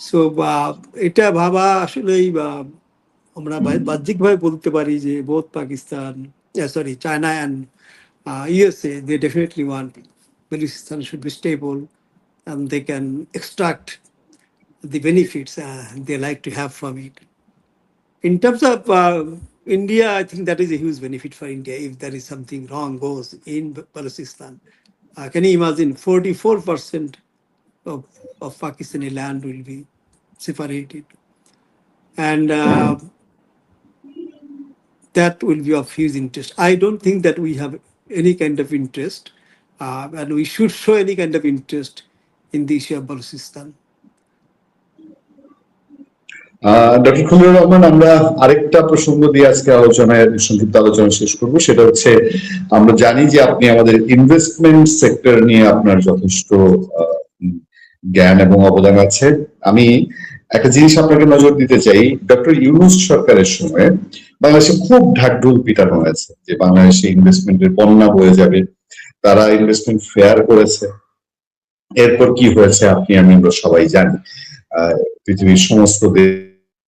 So এটা ভাবা আসলেই আমরা বাহ্যিকভাবে বলতে পারি যে both Pakistan, sorry, China and USA, they definitely want Balochistan should be stable and they can extract the benefits they like to have from it. In terms of India, I think that is a huge benefit for India if there is something wrong goes in Balochistan. Can you imagine 44% of Pakistani land will be separated? And that will be of huge interest. I don't think that we have any kind of interest, and we should show any kind of interest in the issue of Balochistan. Doctor Khalilur Rahman, আমরা আরেকটা প্রসঙ্গ দিয়ে আজকে সংক্ষিপ্ত আলোচনা শেষ করব। সেটা হচ্ছে, আমরা জানি যে আপনি আমাদের ইনভেস্টমেন্ট সেক্টর নিয়ে আপনার যথেষ্ট জ্ঞান এবং অবদান আছে। আমি একটা জিনিস আপনাকে নজর দিতে চাই, ডক্টর ইউনূস সরকারের সময় বাংলাদেশে খুব ঢাকঢোল পিটানো হয়েছে যে বাংলাদেশে ইনভেস্টমেন্টের বন্যা বয়ে যাবে। তারা ইনভেস্টমেন্ট ফেয়ার করেছে, এরপর কি হয়েছে আপনি আমরা সবাই জানি। পৃথিবীর সমস্ত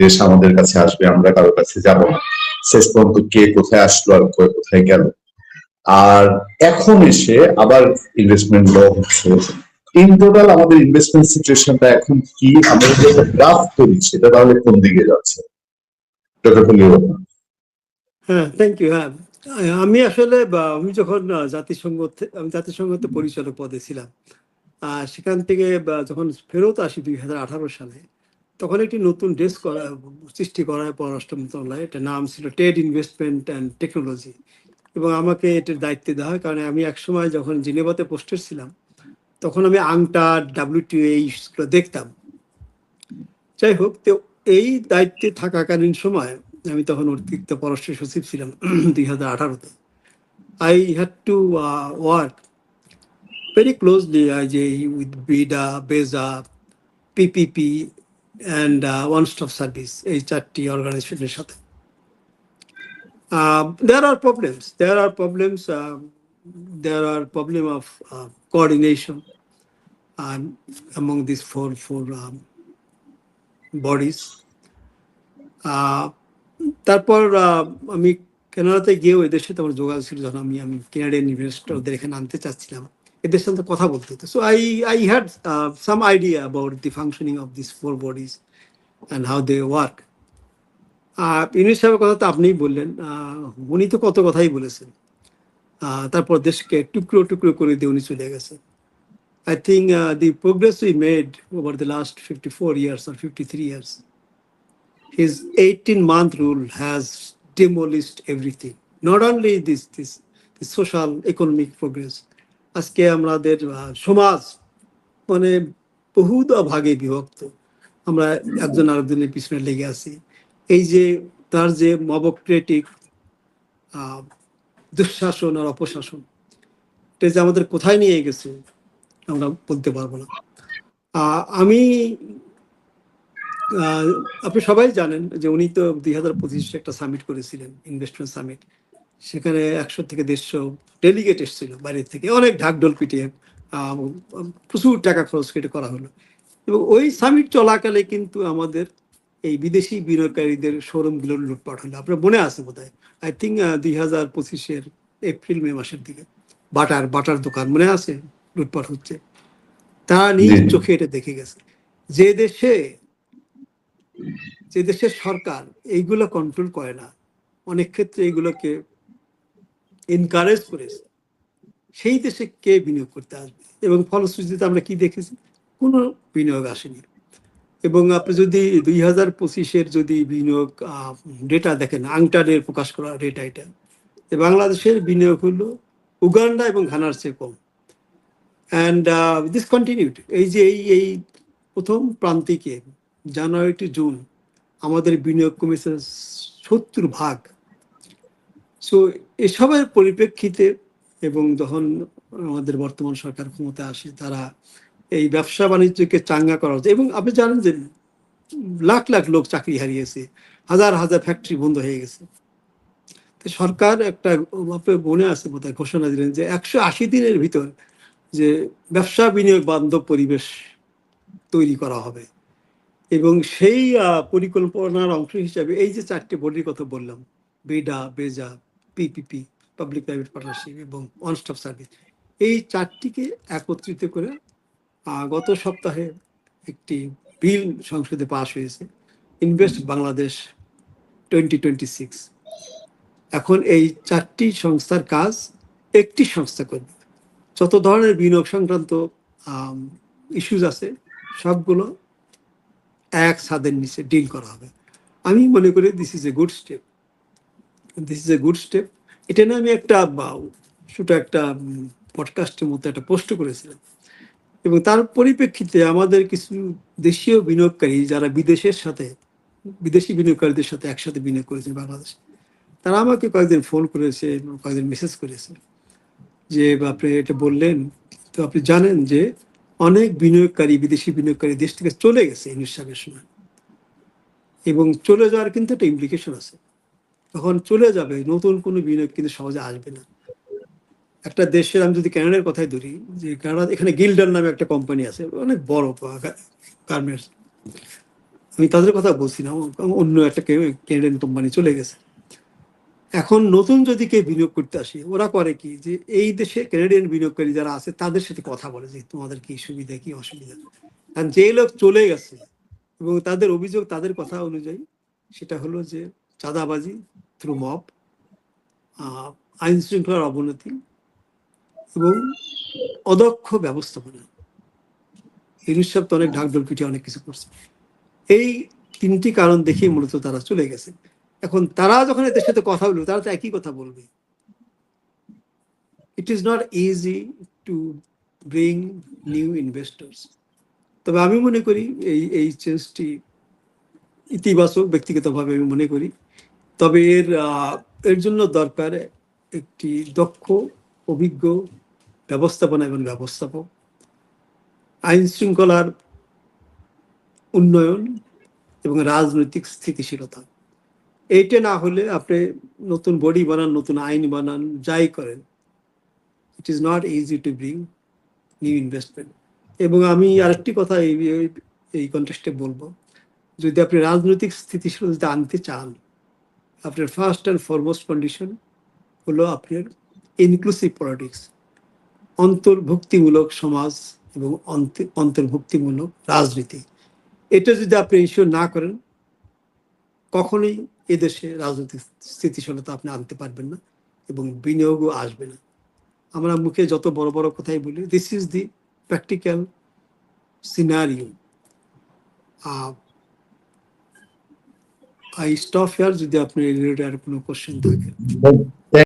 দেশ আমাদের কাছে আসবে, আমরা কারোর কাছে যাব না। শেষ পর্যন্ত কে কোথায় আসলো আর কোথায় গেল। আর এখন এসে আবার ইনভেস্টমেন্ট ল হচ্ছে। ইন টোটাল আমাদের ইনভেস্টমেন্ট সিচুয়েশনটা এখন কি, আমরা যে একটা গ্রাফ করি সেটা তাহলে কোন দিকে যাচ্ছে? ডক্টর খলিলুর রহমান। হ্যাঁ, থ্যাংক ইউ। হ্যাঁ, আমি আসলে আমি যখন জাতিসংঘতে পরিচালক পদে ছিলাম, সেখান থেকে যখন ফেরত আসি 2018 সালে, তখন একটি নতুন ডেস্ক সৃষ্টি করা হয় পররাষ্ট্র মন্ত্রণালয়ে। এটার নাম ছিল ট্রেড, ইনভেস্টমেন্ট অ্যান্ড টেকনোলজি, এবং আমাকে এটার দায়িত্ব দেওয়া হয় কারণ আমি একসময় যখন জেনেভাতে পোস্টেড ছিলাম তখন আমি আংটাড, WTO এইগুলো দেখতাম। যাই হোক, তো এই দায়িত্বে থাকাকালীন সময় আমি তখন অতিরিক্ত পররাষ্ট্র সচিব ছিলাম 2018-তে। I had to work very closely with BIDA, BESA, PPP and One Stop Service, এই চারটি অর্গানাইজেশনের সাথে। There are problems. There are problem of coordination among these four bodies. তারপর আমি কানাডাতে গিয়েও এদের সাথে আমার যোগাযোগ ছিল, যখন আমি কানাডিয়ান ইনভেস্টরদের এখানে আনতে চাচ্ছিলাম, এদের সাথে কথা বলতে হতো। So I had some idea about the functioning of these four bodies and how they work. Yunus সাহেবের কথা তো আপনিই বললেন, উনি তো কত কথাই বলেছেন। তারপর দেশকে টুকরো টুকরো করে দিয়ে উনি চলে গেছেন। I think the progress we made over the last 54 years or 53 years, his 18-month rule has demolished everything. Not only this social economic progress. আজকে আমাদের সমাজ মানে বহুদা ভাগে বিভক্ত, আমরা একজন আরেকজনের পিছনে লেগে আছি। এই যে তার যে মবক্রেটিক দুঃশাসন আর অপশাসন, এটা যে আমাদের কোথায় নিয়ে গেছে আমরা বলতে পারবো না। আপনি সবাই জানেন যে উনি তো 2025 একটা সামিট করেছিলেন, ইনভেস্টমেন্ট সামিট। সেখানে 100 থেকে 150 ডেলিগেট এসেছিল বাইরের থেকে, অনেক ঢাকঢোল পিটিয়ে প্রচুর টাকা খরচ কেটে করা হলো। এবং ওই সামিট চলাকালে কিন্তু আমাদের এই বিদেশি বিনিয়োগকারীদের শোরুমগুলোর লুটপাট হলো। আপনার মনে আছে বোধহয়, আই থিঙ্ক 2025-এর এপ্রিল-মে মাসের দিকে বাটার দোকান মনে আছে লুটপাট হচ্ছে। তারা নিজ জি। চোখে এটা দেখে গেছে। যে দেশে দেশের সরকার এইগুলো কন্ট্রোল করে না, অনেক ক্ষেত্রে এইগুলোকে এনকারেজ করেছে, সেই দেশে কে বিনিয়োগ করতে আসবে? এবং ফলশ্রুতিতে আমরা কি দেখেছি? কোনো বিনিয়োগ আসেনি। এবং আপনি যদি 2025-এর যদি বিনিয়োগ ডেটা দেখেন, আংটানের প্রকাশ করা ডেটা এটা, বাংলাদেশের বিনিয়োগ হলো উগান্ডা এবং ঘানার চেয়ে কম। And this continued. এই যে এই প্রথম প্রান্তিকে জানুয়ারি টু জুন আমাদের বিনিয়োগ কমেছে 70%। সো এসবের পরিপ্রেক্ষিতে এবং যখন আমাদের বর্তমান সরকার ক্ষমতা আসে, তারা এই ব্যবসা বাণিজ্যকে চাঙ্গা করা হচ্ছে। এবং আপনি জানেন যে লাখ লাখ লোক চাকরি হারিয়েছে, হাজার হাজার ফ্যাক্টরি বন্ধ হয়ে গেছে। তো সরকার একটা, আপনার মনে আছে বোধহয়, ঘোষণা দিলেন যে 180 দিনের ভিতর যে ব্যবসা বিনিয়োগ বান্ধব পরিবেশ তৈরি করা হবে। এবং সেই পরিকল্পনার অংশ হিসাবে এই যে 4টে বডির কথা বললাম, বেডা, বেজা, পিপিপি, পাবলিক প্রাইভেট পার্টনারশিপ এবং ওয়ান স্টপ সার্ভিস, এই 4টিকে একত্রিত করে গত সপ্তাহে একটি বিল সংসদে পাশ হয়েছে, ইনভেস্ট বাংলাদেশ 2026। এখন এই 4টি সংস্থার কাজ একটি সংস্থা করবে। যত ধরনের বিনিয়োগ সংক্রান্ত ইস্যুজ আছে সবগুলো এক ছাদের নিচে ডিল করা হবে। আমি মনে করি this is a good step. এটা নিয়ে আমি একটা ছোট একটা পডকাস্টের মধ্যে একটা পোস্ট করেছিলাম। এবং তার পরিপ্রেক্ষিতে আমাদের কিছু দেশীয় বিনিয়োগকারী যারা বিদেশি বিনিয়োগকারীদের সাথে একসাথে বিনিয়োগ করেছে বাংলাদেশে, তারা আমাকে কয়েকদিন ফোন করেছে, কয়েকদিন মেসেজ করেছে যে আপনি এটা বললেন, তো আপনি জানেন যে অনেক বিদেশি বিনিয়োগকারী দেশ থেকে চলে গেছে এই নিঃশ্বাসের সময়, এবং চলে যাওয়ার কিন্তু একটা ইমপ্লিকেশন আছে। তখন চলে যাবে, নতুন কোনো বিনিয়োগ কিন্তু সহজে আসবে না। একটা দেশের, আমি যদি ক্যানাডার কথাই ধরি, যে কানাডা, এখানে গিল্ডার নামে একটা কোম্পানি আছে, অনেক বড় গার্মেন্টস, আমি তাদের কথা বলছি না, অন্য একটা ক্যানাডিয়ান কোম্পানি চলে গেছে। এখন নতুন যদি কেউ বিনিয়োগ করতে আসে, ওরা করে কি, যে এই দেশে ক্যানাডিয়ান বিনিয়োগকারী যারা আছে তাদের সাথে কথা বলে যে তোমাদের কি সুবিধা কি অসুবিধা। কারণ যে লোক চলে গেছে এবং তাদের অভিযোগ, তাদের কথা অনুযায়ী, সেটা হলো যে চাঁদাবাজি থ্রু মব, আইন শৃঙ্খলার অবনতি এবং অদক্ষ ব্যবস্থাপনা। ইউনিসেফ তো অনেক ঢাকঢোল পিটিয়ে অনেক কিছু করছে। এই 3টি কারণ দেখে মূলত তারা চলে গেছে। এখন তারা যখন এদের সাথে কথা বলবে, তারা তো একই কথা বলবে, it is not easy to bring new investors. তবে আমি মনে করি এই চেঞ্জটি ইতিবাচক, ব্যক্তিগতভাবে আমি মনে করি। তবে এর জন্য দরকার একটি দক্ষ, অভিজ্ঞ ব্যবস্থাপনা এবং ব্যবস্থাপক, আইন শৃঙ্খলার উন্নয়ন এবং রাজনৈতিক স্থিতিশীলতা। এইটা না হলে আপনি নতুন বডি বানান, নতুন আইন বানান, যাই করেন, it is not easy to bring new investment. এবং আমি আরেকটি কথা এই কন্টেক্সটে বলবো, যদি আপনি রাজনৈতিক স্থিতিশীলতা আনতে চান, আপনার ফার্স্ট অ্যান্ড ফরমোস্ট কন্ডিশন হলো আপনার ইনক্লুসিভ পলিটিক্স, অন্তর্ভুক্তিমূলক সমাজ এবং অন্তর্ভুক্তিমূলক রাজনীতি। এটা যদি আপনি ইস্যু না করেন, কখনোই এদেশে রাজনৈতিক স্থিতিশীলতা আপনি আনতে পারবেন না এবং বিনিয়োগও আসবে না। আমরা মুখে যত বড় বড় কথাই বলি, this is the practical scenario. I stop here. যদি আপনি রিলেটেড আর কোনো কোশ্চেন থাকে।